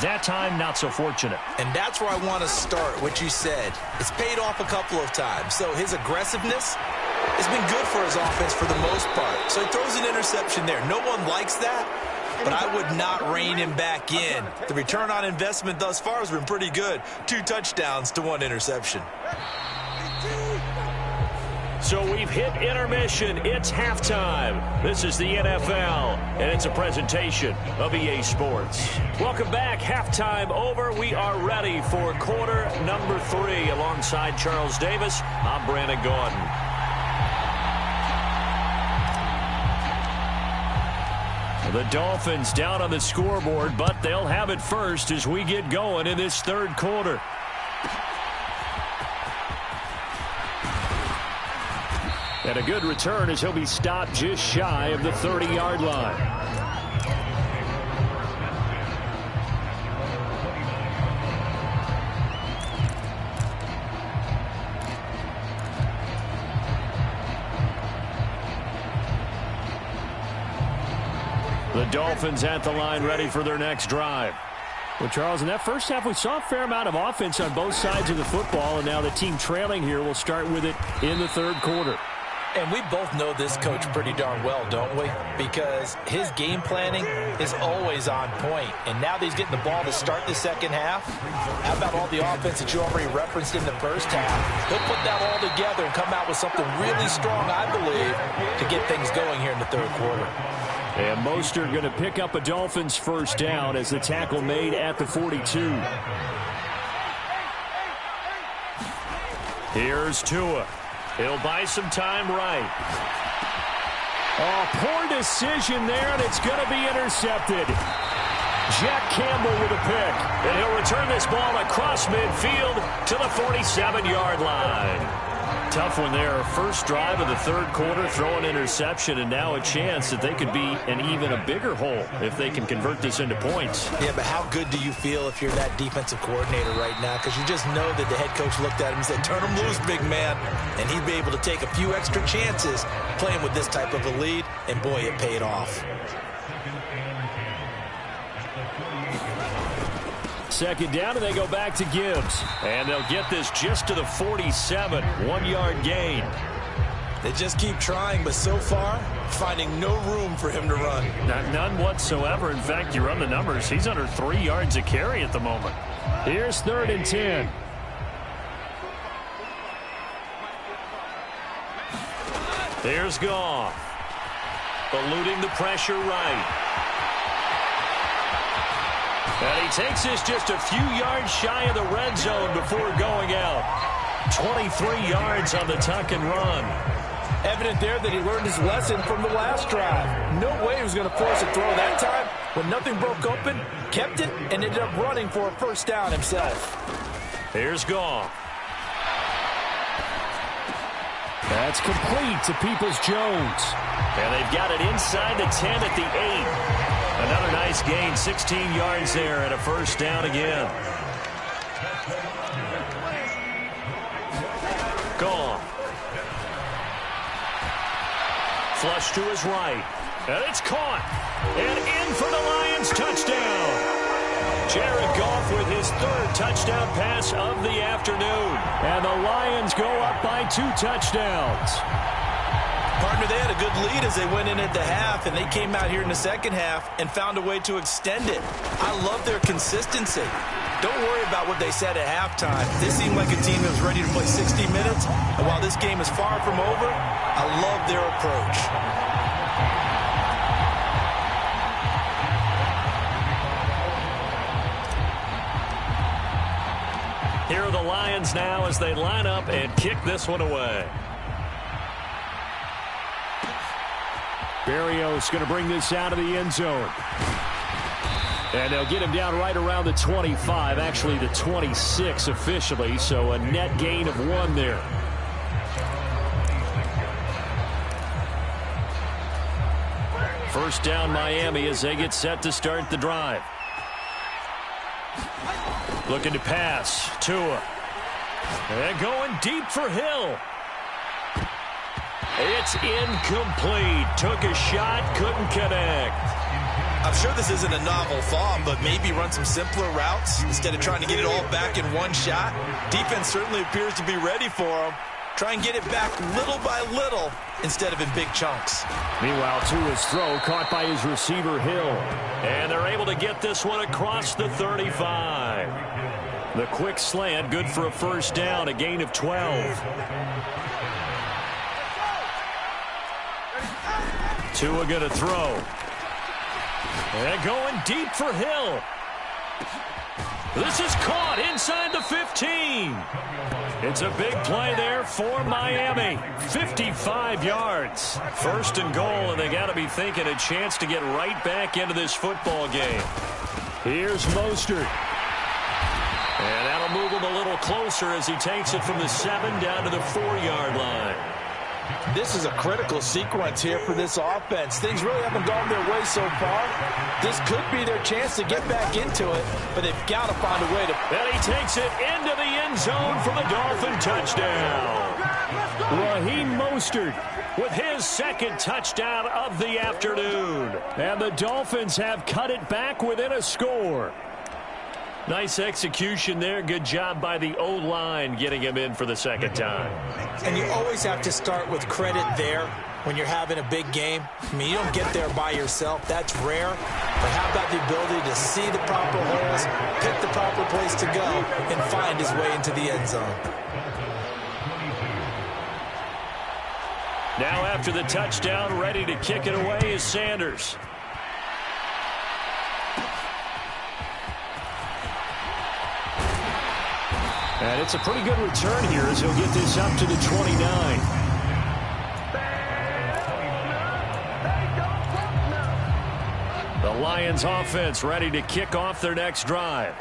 That time, not so fortunate. And that's where I want to start, what you said. It's paid off a couple of times. So his aggressiveness has been good for his offense for the most part. So he throws an interception there. No one likes that, but I would not rein him back in. The return on investment thus far has been pretty good. 2 touchdowns to 1 interception. So we've hit intermission. It's halftime. This is the NFL, and it's a presentation of EA Sports. Welcome back. Halftime over. We are ready for quarter number 3. Alongside Charles Davis, I'm Brandon Gaudin. The Dolphins down on the scoreboard, but they'll have it first as we get going in this third quarter. And a good return as he'll be stopped just shy of the 30-yard line. The Dolphins at the line ready for their next drive. Well, Charles, in that first half, we saw a fair amount of offense on both sides of the football, and now the team trailing here will start with it in the third quarter. And we both know this coach pretty darn well, don't we? Because his game planning is always on point. And now that he's getting the ball to start the second half, how about all the offense that you already referenced in the first half? He'll put that all together and come out with something really strong, I believe, to get things going here in the third quarter. And Mostert going to pick up a Dolphins first down as the tackle made at the 42. Here's Tua. He'll buy some time right. Oh, poor decision there, and it's going to be intercepted. Jack Campbell with a pick, and he'll return this ball across midfield to the 47-yard line. Tough one there. First drive of the third quarter, throw an interception, and now a chance that they could be in even a bigger hole if they can convert this into points. Yeah, but how good do you feel if you're that defensive coordinator right now? Because you just know that the head coach looked at him and said, turn him loose, big man. And he'd be able to take a few extra chances playing with this type of a lead, and boy, it paid off. Second down, and they go back to Gibbs. And they'll get this just to the 47, 1-yard gain. They just keep trying, but so far, finding no room for him to run. None whatsoever. In fact, you run the numbers. He's under 3 yards a carry at the moment. Here's 3rd and 10. Here's Goff. Eluding the pressure right. And he takes this just a few yards shy of the red zone before going out. 23 yards on the tuck and run. Evident there that he learned his lesson from the last drive. No way he was going to force a throw that time. When nothing broke open, kept it, and ended up running for a first down himself. Here's Goff. That's complete to Peoples-Jones. And they've got it inside the 10 at the 8. Another nice gain, 16 yards there, and a first down again. Goff. Flush to his right. And it's caught. And in for the Lions touchdown. Jared Goff with his 3rd touchdown pass of the afternoon. And the Lions go up by 2 touchdowns. Partner, they had a good lead as they went in at the half, and they came out here in the second half and found a way to extend it. I love their consistency. Don't worry about what they said at halftime. This seemed like a team that was ready to play 60 minutes, and while this game is far from over, I love their approach. Here are the Lions now as they line up and kick this one away. Berrios going to bring this out of the end zone. And they'll get him down right around the 25, actually the 26 officially, so a net gain of 1 there. First down Miami as they get set to start the drive. Looking to pass. Tua. And going deep for Hill. It's incomplete. Took a shot, couldn't connect. I'm sure this isn't a novel thought, but maybe run some simpler routes instead of trying to get it all back in one shot. Defense certainly appears to be ready for him. Try and get it back little by little instead of in big chunks. Meanwhile, Tua's throw caught by his receiver, Hill. And they're able to get this one across the 35. The quick slant, good for a first down, a gain of 12. Tua going to throw. And going deep for Hill. This is caught inside the 15. It's a big play there for Miami. 55 yards. First and goal, and they got to be thinking a chance to get right back into this football game. Here's Mostert. And that'll move him a little closer as he takes it from the 7 down to the 4-yard line. This is a critical sequence here for this offense. Things really haven't gone their way so far. This could be their chance to get back into it, but they've got to find a way to... And he takes it into the end zone for the Dolphin touchdown. Raheem Mostert with his second touchdown of the afternoon. And the Dolphins have cut it back within a score. Nice execution there. Good job by the O-line getting him in for the second time. And you always have to start with credit there when you're having a big game. I mean, you don't get there by yourself. That's rare. But how about the ability to see the proper holes, pick the proper place to go, and find his way into the end zone? Now after the touchdown, ready to kick it away is Sanders. And it's a pretty good return here as he'll get this up to the 29. The Lions offense ready to kick off their next drive.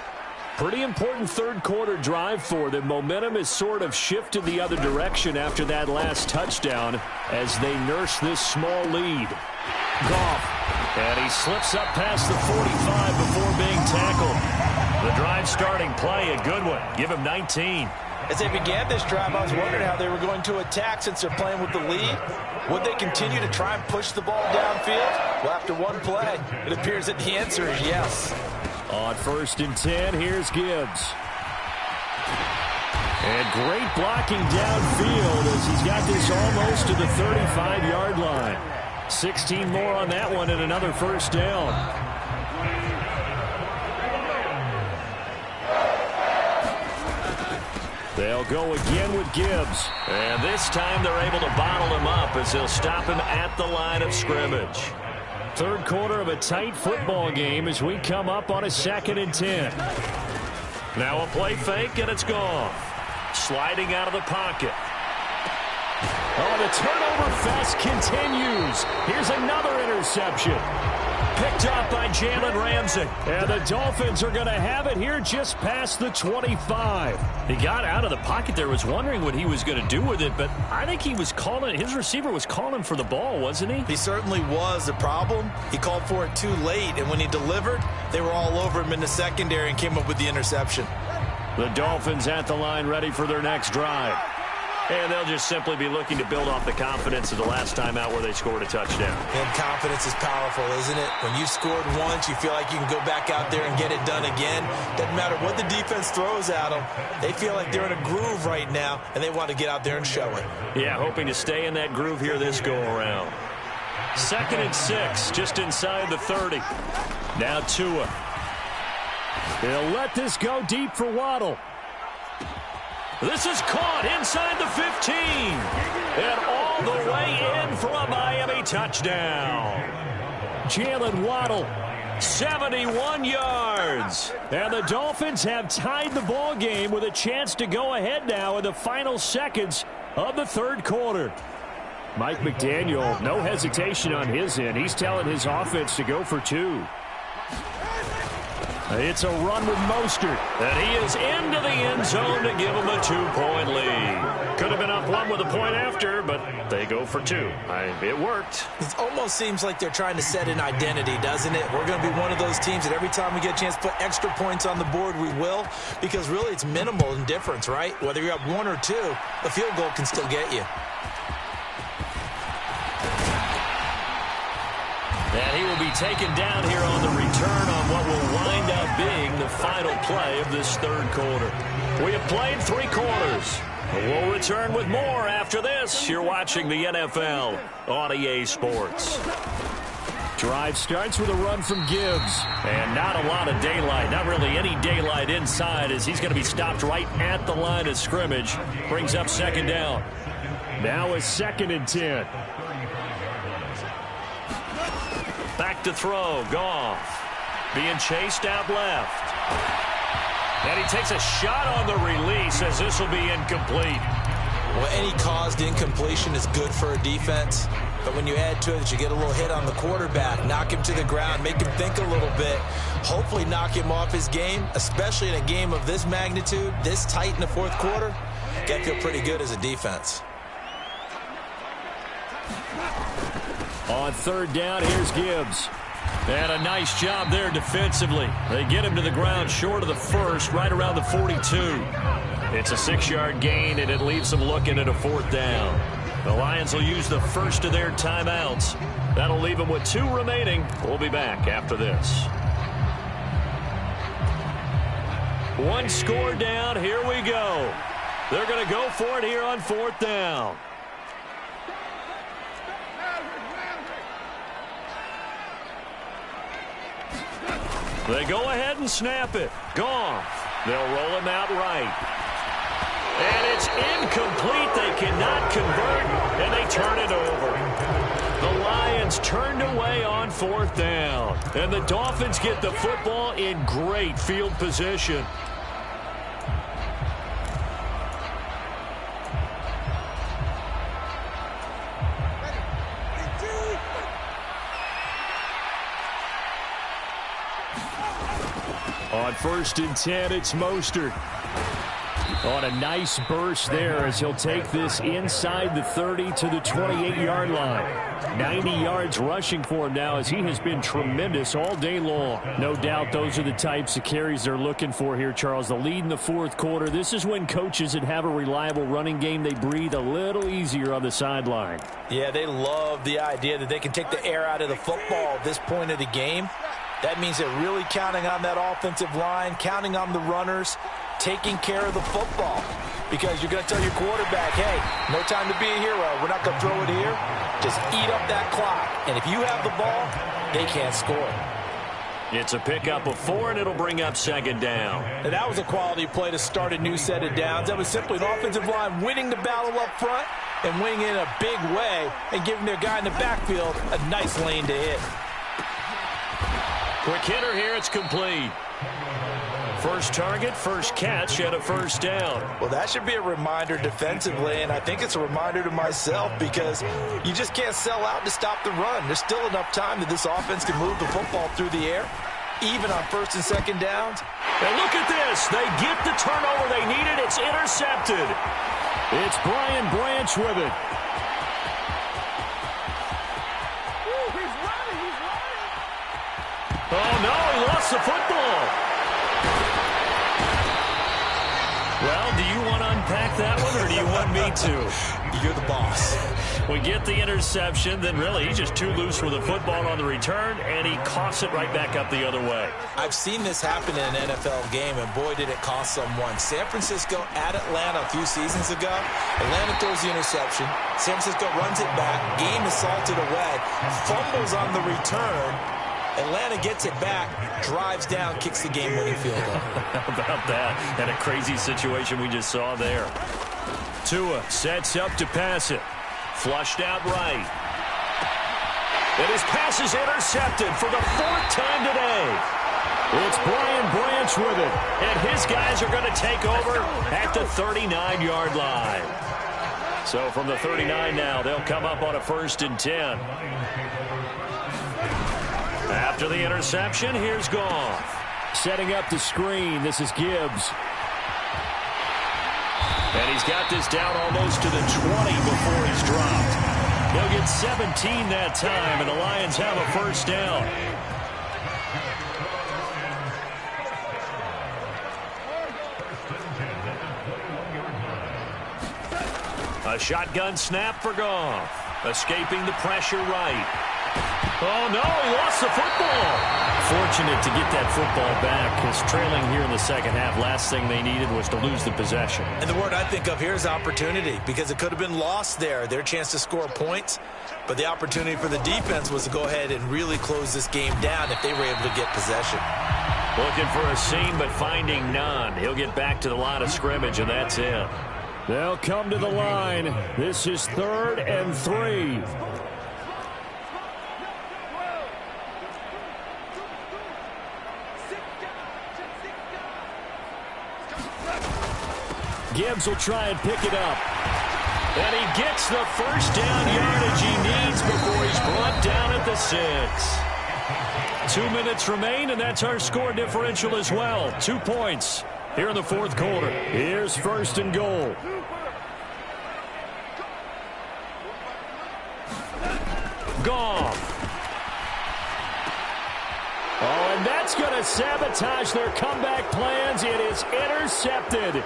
Pretty important third-quarter drive for them. Momentum has sort of shifted the other direction after that last touchdown as they nurse this small lead. Goff. And he slips up past the 45 before being tackled. The drive starting play, a good one. Give him 19. As they began this drive, I was wondering how they were going to attack since they're playing with the lead. Would they continue to try and push the ball downfield? Well, after one play, it appears that the answer is yes. On 1st and 10, here's Gibbs. And great blocking downfield as he's got this almost to the 35-yard line. 16 more on that one and another first down. They'll go again with Gibbs. And this time they're able to bottle him up as they'll stop him at the line of scrimmage. Third quarter of a tight football game as we come up on a 2nd and 10. Now a play fake, and it's gone. Sliding out of the pocket. Oh, the turnover fest continues. Here's another interception. Picked up by Jalen Ramsey. And the Dolphins are going to have it here just past the 25. He got out of the pocket there, was wondering what he was going to do with it, but I think he was calling, his receiver was calling for the ball, wasn't he? He certainly was. The problem, he called for it too late, and when he delivered, they were all over him in the secondary and came up with the interception. The Dolphins at the line ready for their next drive. And they'll just simply be looking to build off the confidence of the last time out where they scored a touchdown. And confidence is powerful, isn't it? When you've scored once, you feel like you can go back out there and get it done again. Doesn't matter what the defense throws at them. They feel like they're in a groove right now, and they want to get out there and show it. Yeah, hoping to stay in that groove here this go-around. 2nd and 6, just inside the 30. Now Tua. They'll let this go deep for Waddle. This is caught inside the 15. And all the way in for a Miami touchdown. Jalen Waddle, 71 yards. And the Dolphins have tied the ball game with a chance to go ahead now in the final seconds of the third quarter. Mike McDaniel, no hesitation on his end. He's telling his offense to go for 2. It's a run with Mostert. And he is into the end zone to give him a 2-point lead. Could have been up 1 with a point after, but they go for 2. It worked. It almost seems like they're trying to set an identity, doesn't it? We're going to be one of those teams that every time we get a chance to put extra points on the board, we will. Because really it's minimal in difference, right? Whether you're up 1 or 2, a field goal can still get you. And he will be taken down here on the return on what will wind up being the final play of this third quarter. We have played 3 quarters. We'll return with more after this. You're watching the NFL on EA Sports. Drive starts with a run from Gibbs. And not a lot of daylight. Not really any daylight inside as he's going to be stopped right at the line of scrimmage. Brings up 2nd down. Now a 2nd and 10. Back to throw. Goff being chased out left. And he takes a shot on the release as this will be incomplete. Well, any caused incompletion is good for a defense. But when you add to it that you get a little hit on the quarterback, knock him to the ground, make him think a little bit, hopefully knock him off his game, especially in a game of this magnitude, this tight in the fourth quarter, got to feel pretty good as a defense. On third down, here's Gibbs. And a nice job there defensively. They get him to the ground short of the first, right around the 42. It's a 6-yard gain, and it leaves them looking at a fourth down. The Lions will use the first of their timeouts. That'll leave them with 2 remaining. We'll be back after this. 1 score down. Here we go. They're going to go for it here on fourth down. They go ahead and snap it. Goff. They'll roll him out right. And it's incomplete. They cannot convert, and they turn it over. The Lions turned away on fourth down. And the Dolphins get the football in great field position. On 1st and 10, it's Mostert. On a nice burst there as he'll take this inside the 30 to the 28-yard line. 90 yards rushing for him now as he has been tremendous all day long. No doubt those are the types of carries they're looking for here, Charles. The lead in the fourth quarter. This is when coaches that have a reliable running game, they breathe a little easier on the sideline. Yeah, they love the idea that they can take the air out of the football at this point of the game. That means they're really counting on that offensive line, counting on the runners, taking care of the football. Because you're going to tell your quarterback, hey, no time to be a hero. We're not going to throw it here. Just eat up that clock. And if you have the ball, they can't score. It's a pickup of 4, and it'll bring up second down. And that was a quality play to start a new set of downs. That was simply an offensive line winning the battle up front and winning in a big way and giving their guy in the backfield a nice lane to hit. Quick hitter here, it's complete. First target, first catch, and a first down. Well, that should be a reminder defensively, and I think it's a reminder to myself because you just can't sell out to stop the run. There's still enough time that this offense can move the football through the air, even on first and second downs. And look at this. They get the turnover they needed. It's intercepted. It's Brian Branch with it. Oh, no, he lost the football. Well, do you want to unpack that one, or do you want me to? You're the boss. We get the interception, then really he's just too loose with the football on the return, and he coughs it right back up the other way. I've seen this happen in an NFL game, and boy, did it cost someone. San Francisco at Atlanta a few seasons ago. Atlanta throws the interception. San Francisco runs it back. Game is salted away. Fumbles on the return. Atlanta gets it back, drives down, kicks the game-winning field goal. How about that? And a crazy situation we just saw there. Tua sets up to pass it. Flushed out right. And his pass is intercepted for the 4th time today. It's Brian Branch with it. And his guys are going to take over at the 39-yard line. So from the 39 now, they'll come up on a 1st and 10. After the interception, here's Goff. Setting up the screen, this is Gibbs. And he's got this down almost to the 20 before he's dropped. They'll get 17 that time, and the Lions have a first down. A shotgun snap for Goff. Escaping the pressure right. Oh, no, he lost the football. Fortunate to get that football back, because trailing here in the second half, last thing they needed was to lose the possession. And the word I think of here is opportunity, because it could have been lost there, their chance to score points. But the opportunity for the defense was to go ahead and really close this game down if they were able to get possession. Looking for a seam, but finding none. He'll get back to the line of scrimmage, and that's it. They'll come to the line. This is 3rd and 3. Gibbs will try and pick it up. And he gets the first down yardage he needs before he's brought down at the 6. 2 minutes remain, and that's our score differential as well. 2 points here in the fourth quarter. Here's first and goal. Goff. Oh, and that's going to sabotage their comeback plans. It is intercepted.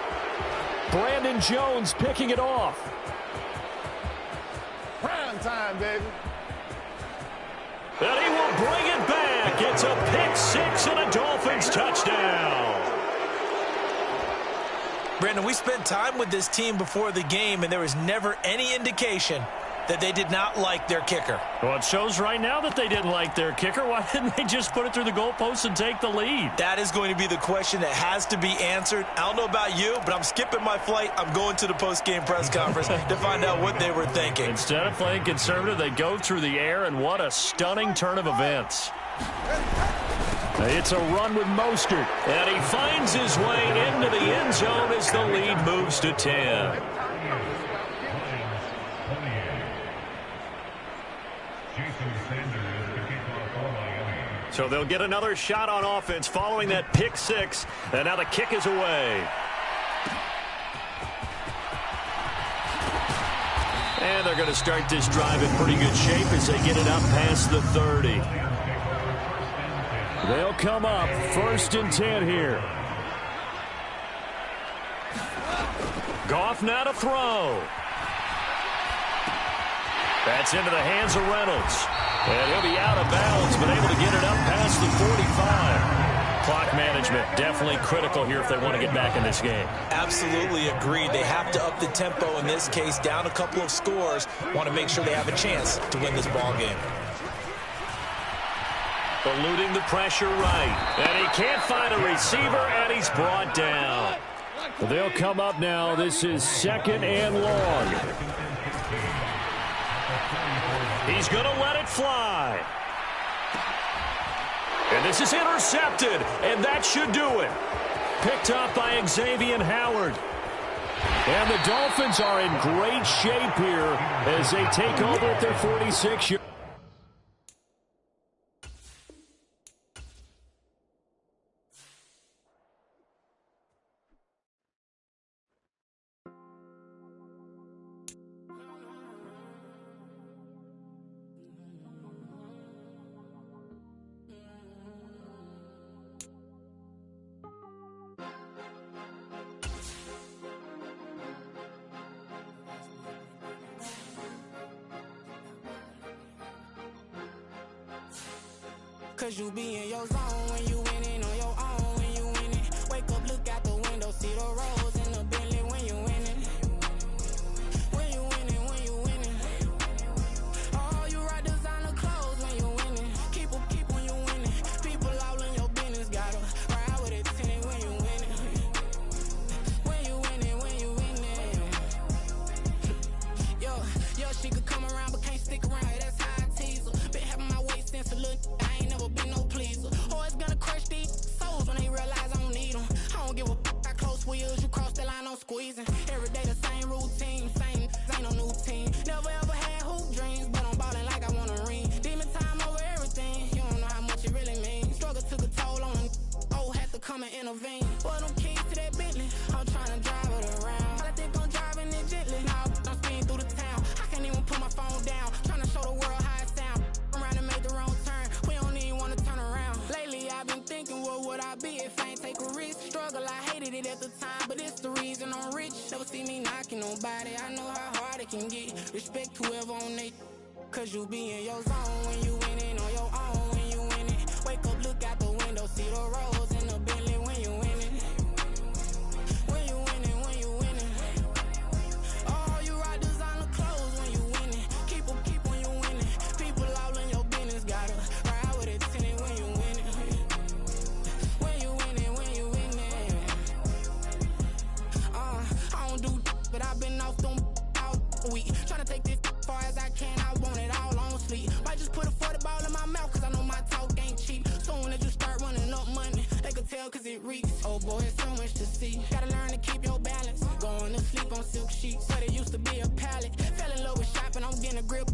Brandon Jones picking it off. Prime time, baby. And he will bring it back. It's a pick 6 and a Dolphins touchdown. Brandon, we spent time with this team before the game, and there was never any indication that they did not like their kicker. Well, it shows right now that they didn't like their kicker. Why didn't they just put it through the goalpost and take the lead? That is going to be the question that has to be answered. I don't know about you, but I'm skipping my flight. I'm going to the post-game press conference to find out what they were thinking. Instead of playing conservative, they go through the air, and what a stunning turn of events. It's a run with Mostert, and he finds his way into the end zone as the lead moves to 10. So they'll get another shot on offense following that pick 6, and now the kick is away. And they're going to start this drive in pretty good shape as they get it up past the 30. They'll come up first and 10 here. Goff now to throw. That's into the hands of Reynolds. And he'll be out of bounds, but able to get it up past the 45. Clock management definitely critical here if they want to get back in this game. Absolutely agreed. They have to up the tempo in this case, down a couple of scores. Want to make sure they have a chance to win this ball game. Eluding the pressure right. And he can't find a receiver, and he's brought down. They'll come up now. This is second and long. He's going to let it fly. And this is intercepted, and that should do it. Picked up by Xavier Howard. And the Dolphins are in great shape here as they take over at their 46-yard. Cause you be in your zone when you winning on your own when you winning. Wake up, look out the window, see the rose in the Bentley when you winning. When you winning, when you winning. Oh, you ride designer clothes when you winning. Keep when you winning. People all in your business, gotta ride with it tinted when you winning. When you winning, when you winning. Yo, she could come around but can't stick around. That's how I tease her. Been having my weight since a little. Been no pleaser. Always gonna crush these souls when they realize I don't need them. I don't give a f*** how close wheels. You cross the line, I'm squeezing. Every day the same routine, same ain't no new team. Never ever had hoop dreams, but I'm ballin' like I want a ring. Demon time over everything. You don't know how much it really means. Struggle took a toll on them. Oh, had to come and intervene. Well, them keys to that Bentley, I'm trying to drive it around. I think I'm driving it gently. Now I'm speeding through the town. I can't even put my phone down. Trying to show the world how it sound. Around and made the wrong turn. We don't even want to turn around. Lately I've been thinking, what would I be if I ain't take a risk? Struggle, I hated it at the time, but it's the reason I'm rich. Never see me knocking nobody. I know how hard it can get. Respect whoever on they. Cause you be in your zone when you winning on your own when you winning. Wake up, look out the window, see the rose in the Bentley when you winning. When you winning, when you winning. Oh, you ride designer clothes when you winning. Keep when you winning. People all in your business, gotta ride with it tinted when you winning. When you winning, when you winning. I don't do but I've been off them all week. Tryna take this far as I can, I want it all on sleep. Might just put a 40 ball in my mouth, cause I know my talk ain't cheap. Soon as you start running up money, they could tell cause it reeks. Oh boy, it's so much to see. Gotta learn to keep your balance. Going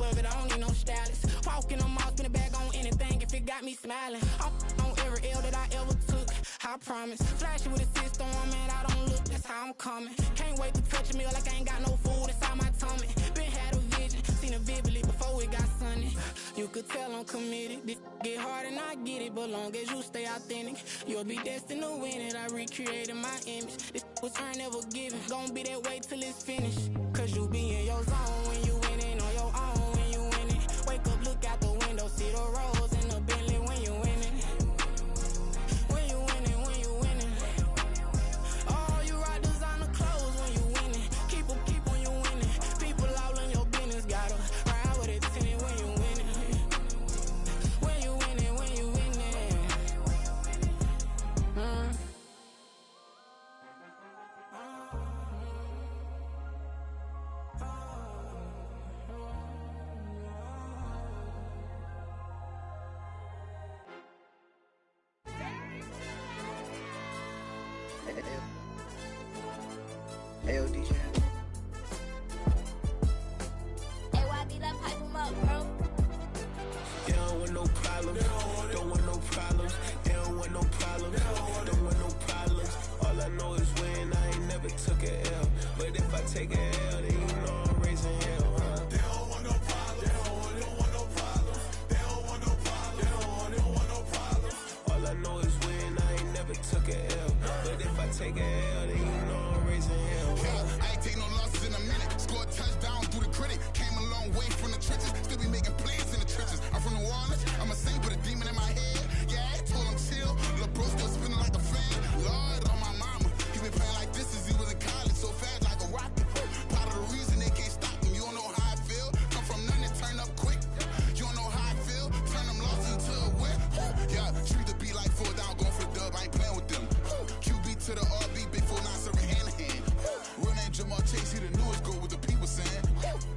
above it, I don't need no stylist. Walking on mouth, spin a bag on anything if it got me smiling. I'm on every L that I ever took, I promise. Flashing with a system on, man, I don't look, that's how I'm coming. Can't wait to touch a meal like I ain't got no food inside my tummy. Been had a vision, seen it vividly before it got sunny. You could tell I'm committed. This get hard and I get it, but long as you stay authentic, you'll be destined to win it. I recreated my image. This was earned, never given. Gonna be that way till it's finished. Cause you be in your zone when you winning on your own when you winning. Wake up, look out the window, see the rose in the Bentley when you winning. When you winning, when you winning. Oh, you rock designer clothes when you winning. Keep when you winning. People all in your business, gotta ride with it tinted when you winning. When you winning, when you winning. Ayo, DJ. AYB, that pipe him up, bro. They don't want no problems. Don't want no problems. They don't want no problems. Don't want no problems. All I know is when I ain't never took a L. But if I take a L, then you know I'm raising hell, huh? They don't want no problems. They don't want no problems. They don't want no problems. They don't want no problems. All I know is when I ain't never took a L. But if I take a L, then you know I'm raising hell, huh? I ain't take no losses in a minute. Scored a touchdown through the critic. Came a long way from the trenches. Still be making plays in the trenches. I'm from New Orleans. I'm a saint with a demon in my head. Yeah, I told him chill. Lil' bro still spinning like a fan. Lord on my mama. He been playing like this since he was in college. So fast like a rocket. Part of the reason they can't stop him. You don't know how I feel. Come from nothing and turn up quick. You don't know how I feel. Turn them losses into a win. Yeah, treat the beat like 4 down. Going for the dub. I ain't playing with them. QB to the RB. Big 4-9 serving hand to hand. Real name Jamar Chase. He the newest goal with the people saying.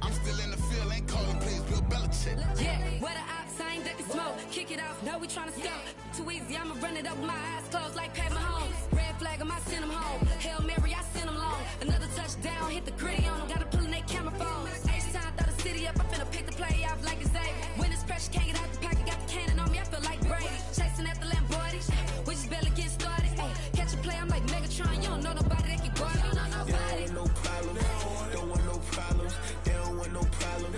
I'm still in the field. Ain't calling plays. Bill Belichick. Yeah, where the ops, I ain't ducking smoke. Kick it off, no, we tryna scope. Too easy, I'ma run it up with my eyes closed like Pat Mahomes. Red flag him, I send him home. Hail Mary, I send him long. Another touchdown, hit the gritty on him. Gotta pull in they camera phone. H-time, throw the city up. I'm finna pick the play off like it's Xavier. When it's pressure, can't get out the pocket. Got the cannon on me, I feel like Brady. Chasing after Lamborghini. We just barely get started. Ay, catch a play, I'm like Megatron. You don't know nobody that can guard it. You don't know nobody. They don't want no problems. Don't want no problems. They don't want no problems.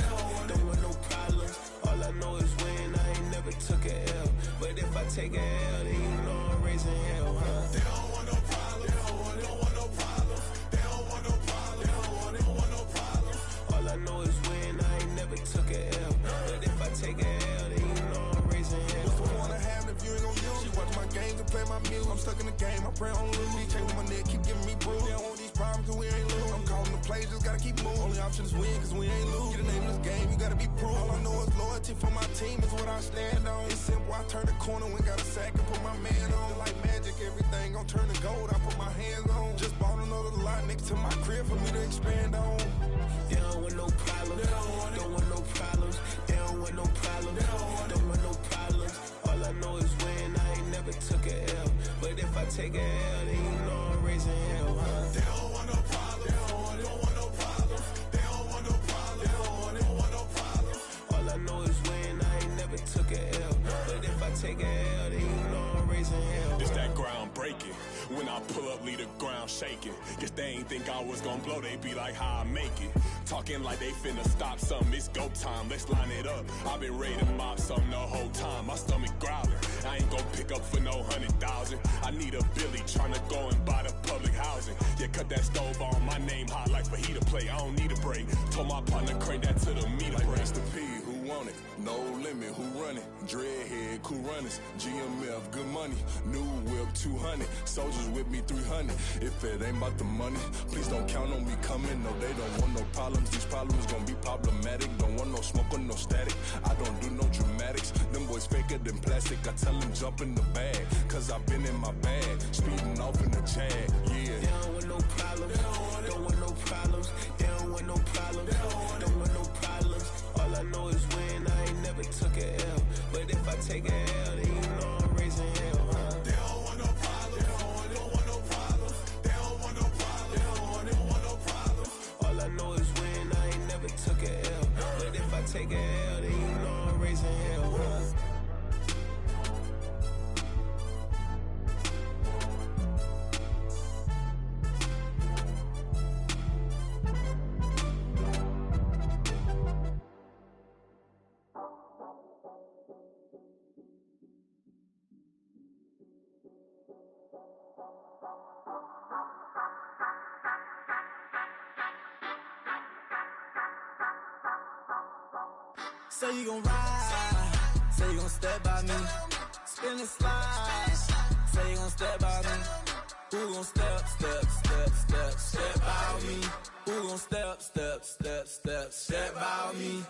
Don't want no problems. All I know is when I ain't never took a L. But if I take a L, then you know I'm raising hell, huh? They don't want no problems. They don't want no problems. They don't want no problems. They don't want no problems. All I know is when I ain't never took a L. But if I take a L, then you know I'm raising hell. What's the point of having if you ain't gon' use? She watch my games and play my music. I'm stuck in the game, I pray on lose. He chain with my neck, keep giving me bruise. They don't want these problems cause we ain't lose. I'm calling the plays, just gotta keep moving. Only option is win cause we ain't lose. Get a name in this game, you gotta be proof. All I know is loyalty for my team is what I stand on. It's simple, I turn the corner when got a sack and put my man on. Like magic, everything gon' turn to gold, I put my hands on. Just bought another lot next to my crib for me to expand on. They don't want no problems. Don't want no problems. They don't want no problems. Don't want no problems. All I know is when I ain't never took a L. But if I take a L, then you know I'm raising hell, huh? They don't want no problems. They don't want no problems. They don't want no problems. They don't want no problems. All I know is when I ain't never took a L. But if I take a L, then you know I'm raising hell. It's that ground breaking. When I pull up, leave the ground shaking. Guess they ain't think I was gonna blow, they be like, how I make it. Talking like they finna stop something, it's go time, let's line it up. I've been ready to mob something the whole time, my stomach growling. I ain't gon' pick up for no 100,000. I need a Billy tryna go and buy the public housing. Yeah, cut that stove on, my name hot like fajita plate. I don't need a break. Told my partner crank that to the meter break. Race to P, who want it? No limit, who run it? Dreadhead, cool runners. GMF, good money. New whip, 200. Soldiers with me, 300. If it ain't about the money, please don't count on me coming. No, they don't want no problems. These problems gon' be problematic. Don't want no smoke or no static. I don't do no dramatics. Them boys faker than plastic. I tell them jump in the bag, cause I've been in my bag. Speeding off in the Jag, yeah. They don't want no problems. Don't want no problems. They don't want no problems. Don't want no problems. All I know is when I ain't never took a L. But if I take a L, then you know I'm raising hell, huh? They don't want no problems. They don't want no problems. They don't want no problems. They don't want no problems. All I know is when I ain't never took a L. But if I take a L, then you know I'm raising hell. Say you gon' ride, say you gon' step by me, spin and slide, say you gon' step by me, who gon' step by me, who gon' step by me.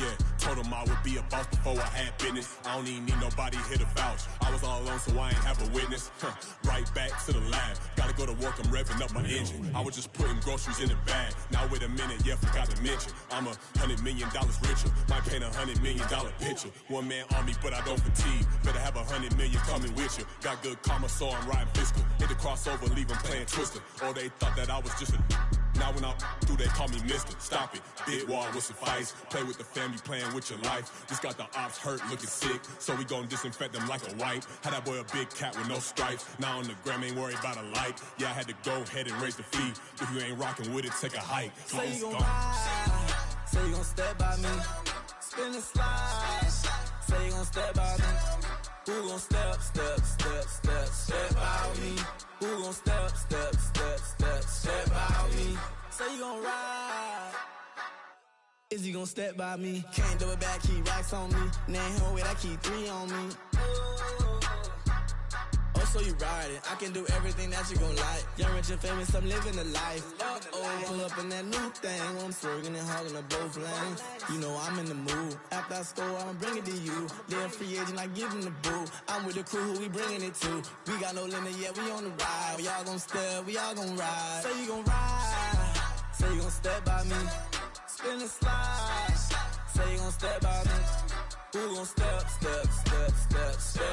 Yeah, told him I would be a boss before I had business. I don't even need nobody here to vouch. I was all alone, so I ain't have a witness. Right back to the lab. Gotta go to work, I'm revving up my engine. I was just putting groceries in the bag. Now wait a minute, yeah, forgot to mention. I'm $100 million richer. Might paint $100 million picture. One man army, but I don't fatigue. Better have 100 million coming with you. Got good karma, so I'm riding fiscal. Hit the crossover, leave them playing Twister. Or they thought that I was just a... Now when I'm through, they call me Mister. Stop it. Big wall will suffice. Play with the family, playing with your life. Just got the ops hurt, looking sick. So we gon' disinfect them like a wipe. Had that boy a big cat with no stripes. Now on the gram, ain't worried about a light. Yeah, I had to go ahead and raise the fee. If you ain't rocking with it, take a hike. Say you gon' ride, say you gon' step by me, spin and slide, say you gon' step by me, who gon' step by me, who gon' step by me, say you gon' ride, is you gon' step by me, can't do it back, keep racks on me, name him with I keep 3 on me. So you riding, I can do everything that you gon' like. Young, rich, and famous, I'm living the life. Pull up in that new thing, I'm swerving and hogging up both lanes. You know I'm in the mood. After I score, I'ma bring it to you. They're a free agent, I give them the boo. I'm with the crew, who we bringing it to. We got no limit, yeah, we on the ride. We all gon' step, we all gon' ride. Say you gon' ride, say you gon' step by me, spin and slide. Say you gon' step by me, who gon' step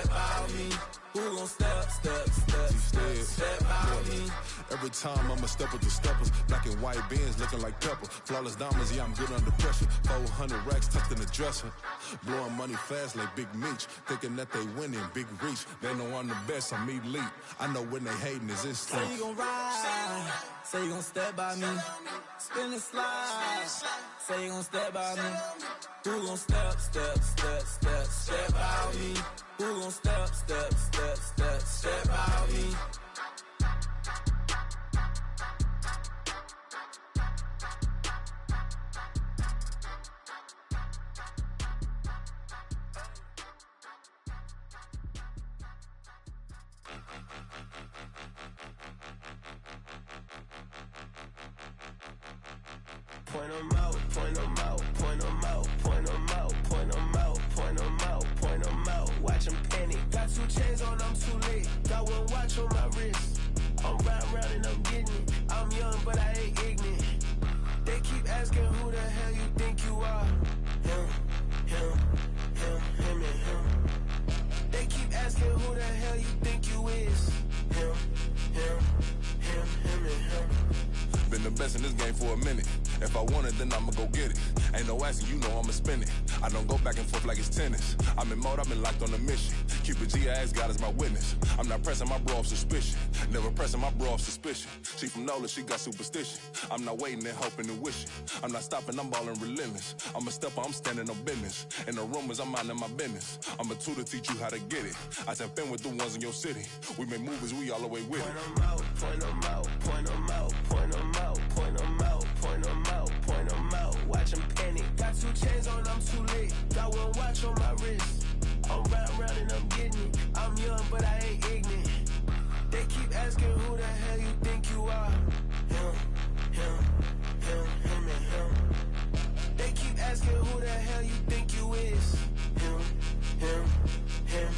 by me? Who gon' step by me? Every time I'ma step with the steppers. Black and white beans looking like pepper. Flawless diamonds, yeah, I'm good under pressure. 400 racks tucked in the dresser. Blowing money fast like Big Meech. Thinking that they winning, big reach. They know I'm the best, I'm elite. I know when they hating is instinct. Say you gon' ride, say you gon' step by me, spin and slide. Say you gon' step by me, who gon' step by me? Who gon' step by me? Point 'em out, point 'em out, point 'em out, point 'em out, point 'em out, point 'em out, point 'em out. Watch 'em panic. Got 2 chains on, I'm too late. Got 1 watch on my wrist. I'm riding round and I'm getting it. I'm young, but I ain't ignorant. They keep asking who the hell you think you are. Him, and him. They keep asking who the hell you think you is. Him, and him. Been the best in this game for a minute. If I want it, then I'ma go get it. Ain't no asking, you know I'ma spin it. I don't go back and forth like it's tennis. I'm in mode, I've been locked on a mission. Keep it G, I ask God as my witness. I'm not pressing my bro off suspicion. Never pressing my bro off suspicion. She from Nola, she got superstition. I'm not waiting and hoping and wishing. I'm not stopping, I'm ballin' relentless. I'm a stepper, I'm standing on business. In the rumors, I'm minding my business. I'm a tutor, teach you how to get it. I tap in with the ones in your city. We make movies, we all the way with it. Point 'em out, point 'em out, point 'em out, point 'em out, point 'em out, point 'em out, point 'em out. Watch 'em panic. Got 2 chains on, I'm too late. Got 1 watch on my wrist. I'm riding round and I'm getting it. I'm young, but I ain't ignorant. They keep asking who the hell you think you are. Him, and him. They keep asking who the hell you think you is. Him, and him.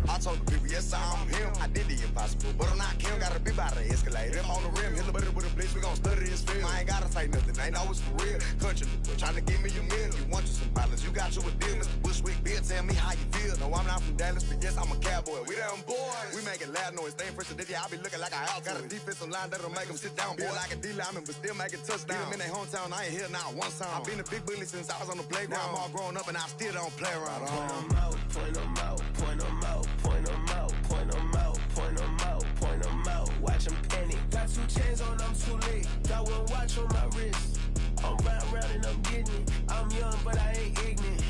I told the people, yes, I'm him. I did the impossible, but I'm not Kim. Gotta be by the escalator. I'm on the rim, hit the butter with a blitz. We gon' study this this field. I ain't gotta say nothing, ain't always for real. Country, trying to give me your meal. You want you some balance, you got you a deal. Mr. Bushwick, Bill, tell me how you feel. No, I'm not from Dallas, but yes, I'm a cowboy. We them boys. We making loud noise, staying fresh today. I be looking like a house. Got a defensive line that'll make them sit down. Boy, like a D-lineman, but still making touchdowns. Beat them in their hometown, I ain't here now one time. I've been a big bully since I was on the playground. Now I'm all grown up and I still don't play around. Point them out, point them out, point them out, point them out, point them out, point them out, point them out. Watch them panic. Got 2 chains on, I'm too late. Got 1 watch on my wrist. I'm round and I'm getting it. I'm young, but I ain't ignorant.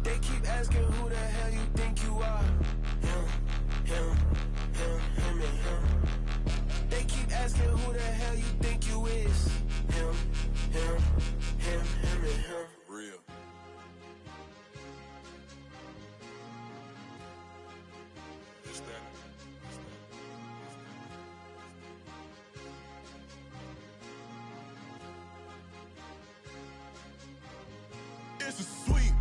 They keep asking who the hell you think you are. Him, and him. They keep asking who the hell you think you is. Him, and him. Real. It's that. It's a sweet.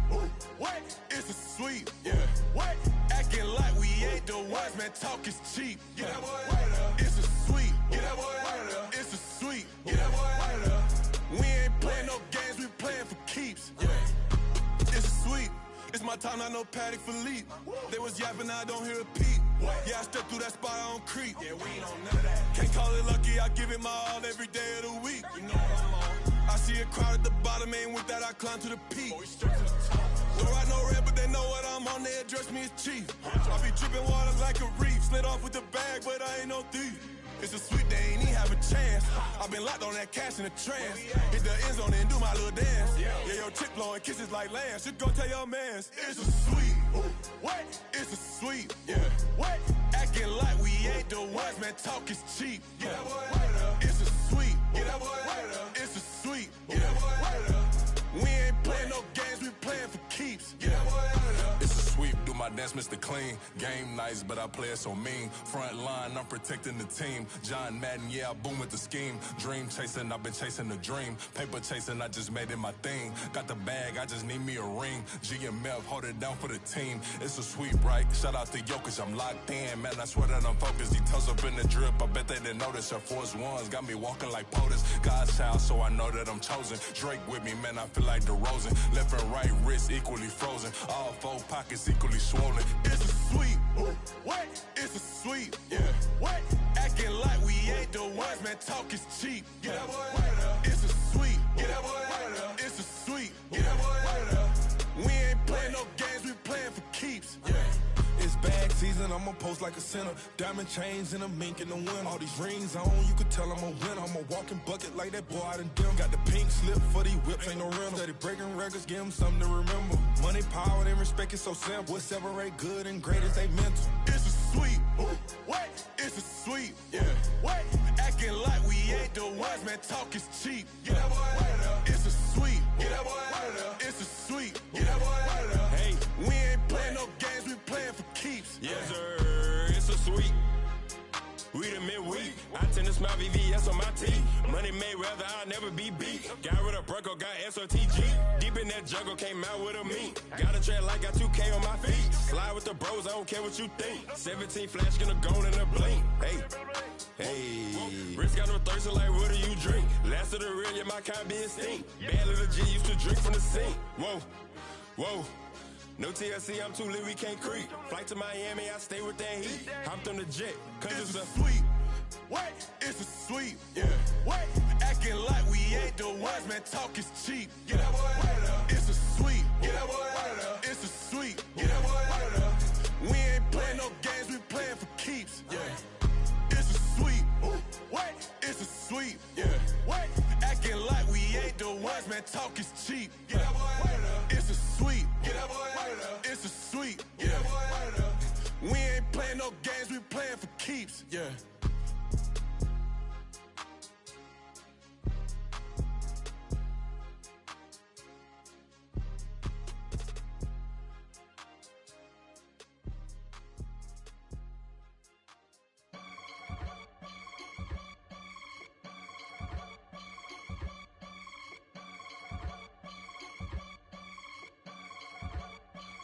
What? It's a sweet. Yeah. What? Acting like we ain't the ones, man. Talk is cheap. Get that boy right up. It's a sweet. Get that boy right up. It's a sweet. Get that boy right up. We ain't playing no games, we playing for keeps. Yeah. It's a sweet. It's my time, not no Paddock Philippe. They was yapping, I don't hear a peep. Yeah, I step through that spot, I don't creep. Yeah, we ain't on none of that. Can't call it lucky, I give it my all every day of the week. You know what I'm on. I see a crowd at the bottom, ain't with that, I climb to the peak. Don't write no red, but they know what I'm on, they address me as chief. I be dripping water like a reef, slid off with the bag, but I ain't no thief. It's a sweet, they ain't even have a chance. I been locked on that cash in a trance. Hit the end zone and do my little dance. Yeah, your chick blowing kisses like lambs. You go tell your mans. It's a sweet. What? It's a sweet. Yeah. What? Acting like we ain't the ones, man. Talk is cheap. Get that boy right up. It's a sweet. Get that boy right up. It's a sweet. Get that boy right up. We ain't playing no games, we playing for keeps. Get that boy right up. It's a sweep. Do my dance, Mr. Clean. Game nice, but I play it so mean. Front line, I'm protecting the team. John Madden, yeah, I boom with the scheme. Dream chasing, I've been chasing the dream. Paper chasing, I just made it my thing. Got the bag, I just need me a ring. GMF, hold it down for the team. It's a sweep, right? Shout out to Jokic, I'm locked in. Man, I swear that I'm focused. He toes up in the drip, I bet they didn't notice. Air Force Ones got me walking like POTUS. God's child, so I know that I'm chosen. Drake with me, man, I feel like DeRozan. Left and right wrist equally frozen. All 4 pockets equally swollen. It's a sweep. What? It's a sweep. Yeah. What? Acting like we ain't the ones, man. Talk is cheap. Get that boy right up. It's a sweep. Get that boy right up. It's a sweep. Get that boy right up. We ain't playing no games, we playing for keeps. Yeah. It's bag season, I'ma post like a sinner. Diamond chains and a mink in the wind. All these rings on, you could tell I'm a winner. I'm a walking bucket like that boy out in dim. Got the pink slip for these whips, ain't no rental. Steady breaking records, give them something to remember. Money, power, and respect is so simple. What separate good and great is they mental. It's a sweep. What? It's a sweep. Yeah. What? Acting like we ain't the ones, man. Talk is cheap. Get that boy right up. It's a sweep. Get that boy right up. It's a sweep. Get that boy right up. Hey, we ain't playing no games, we playing for keeps. Yes, sir. It's a sweep. We the midweek. I tend to smile VVS on my teeth. Money made rather I'll never be beat. Got rid of Bronco, got SOTG. Deep in that jungle, came out with a meat. Got a tread like got 2K on my feet. Slide with the bros, I don't care what you think. 17 flash gonna go in a blink. Hey. Wrist got no thirst, like what do you drink? Last of the real, yeah, my kind be extinct. Bad little G used to drink from the sink. Whoa. No TLC, I'm too lit, we can't creep. Flight to Miami, I stay with that heat. Hopped on the jet, cause it's a sweep. What? It's a sweep. Yeah. What? Acting like we ain't the ones, man. Talk is cheap. Get that boy right up. It's a sweep. Get that boy right up. It's a sweep. Get that boy right up. We ain't playing no games, we playing for keeps. Yeah. It's a sweep. What? It's a sweep. Yeah. What? Acting like we ain't the ones, man. Talk is cheap. Get that boy right up. It's a sweep. Get that boy right up. It's a sweep. Get that boy right up. We ain't playing no games, we playing for keeps. Yeah.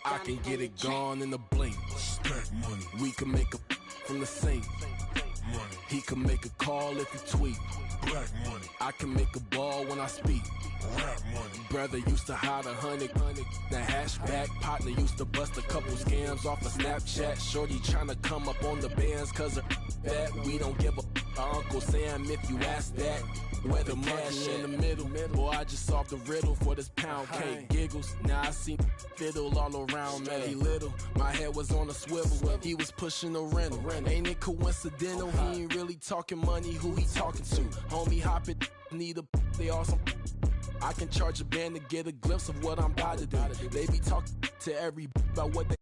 I can get it gone in a blink. Stack money. We can make a from the sink. money. He can make a call if he tweet. Black money. I can make a ball when I speak. Rap money. Brother used to hide 100. The hashback partner used to bust a couple scams off of Snapchat. Shorty tryna come up on the bands cause of that. We don't give a Uncle Sam if you ask that. Where the cash in the middle. Boy, I just solved the riddle for this pound cake. Giggles, now I see fiddle all around me. He little, my head was on a swivel. He was pushing a rental. Ain't it coincidental? He ain't really talking money, who he talking to? Homie hopping, need a they awesome. I can charge a band to get a glimpse of what I'm about to do. They be talking to every about what they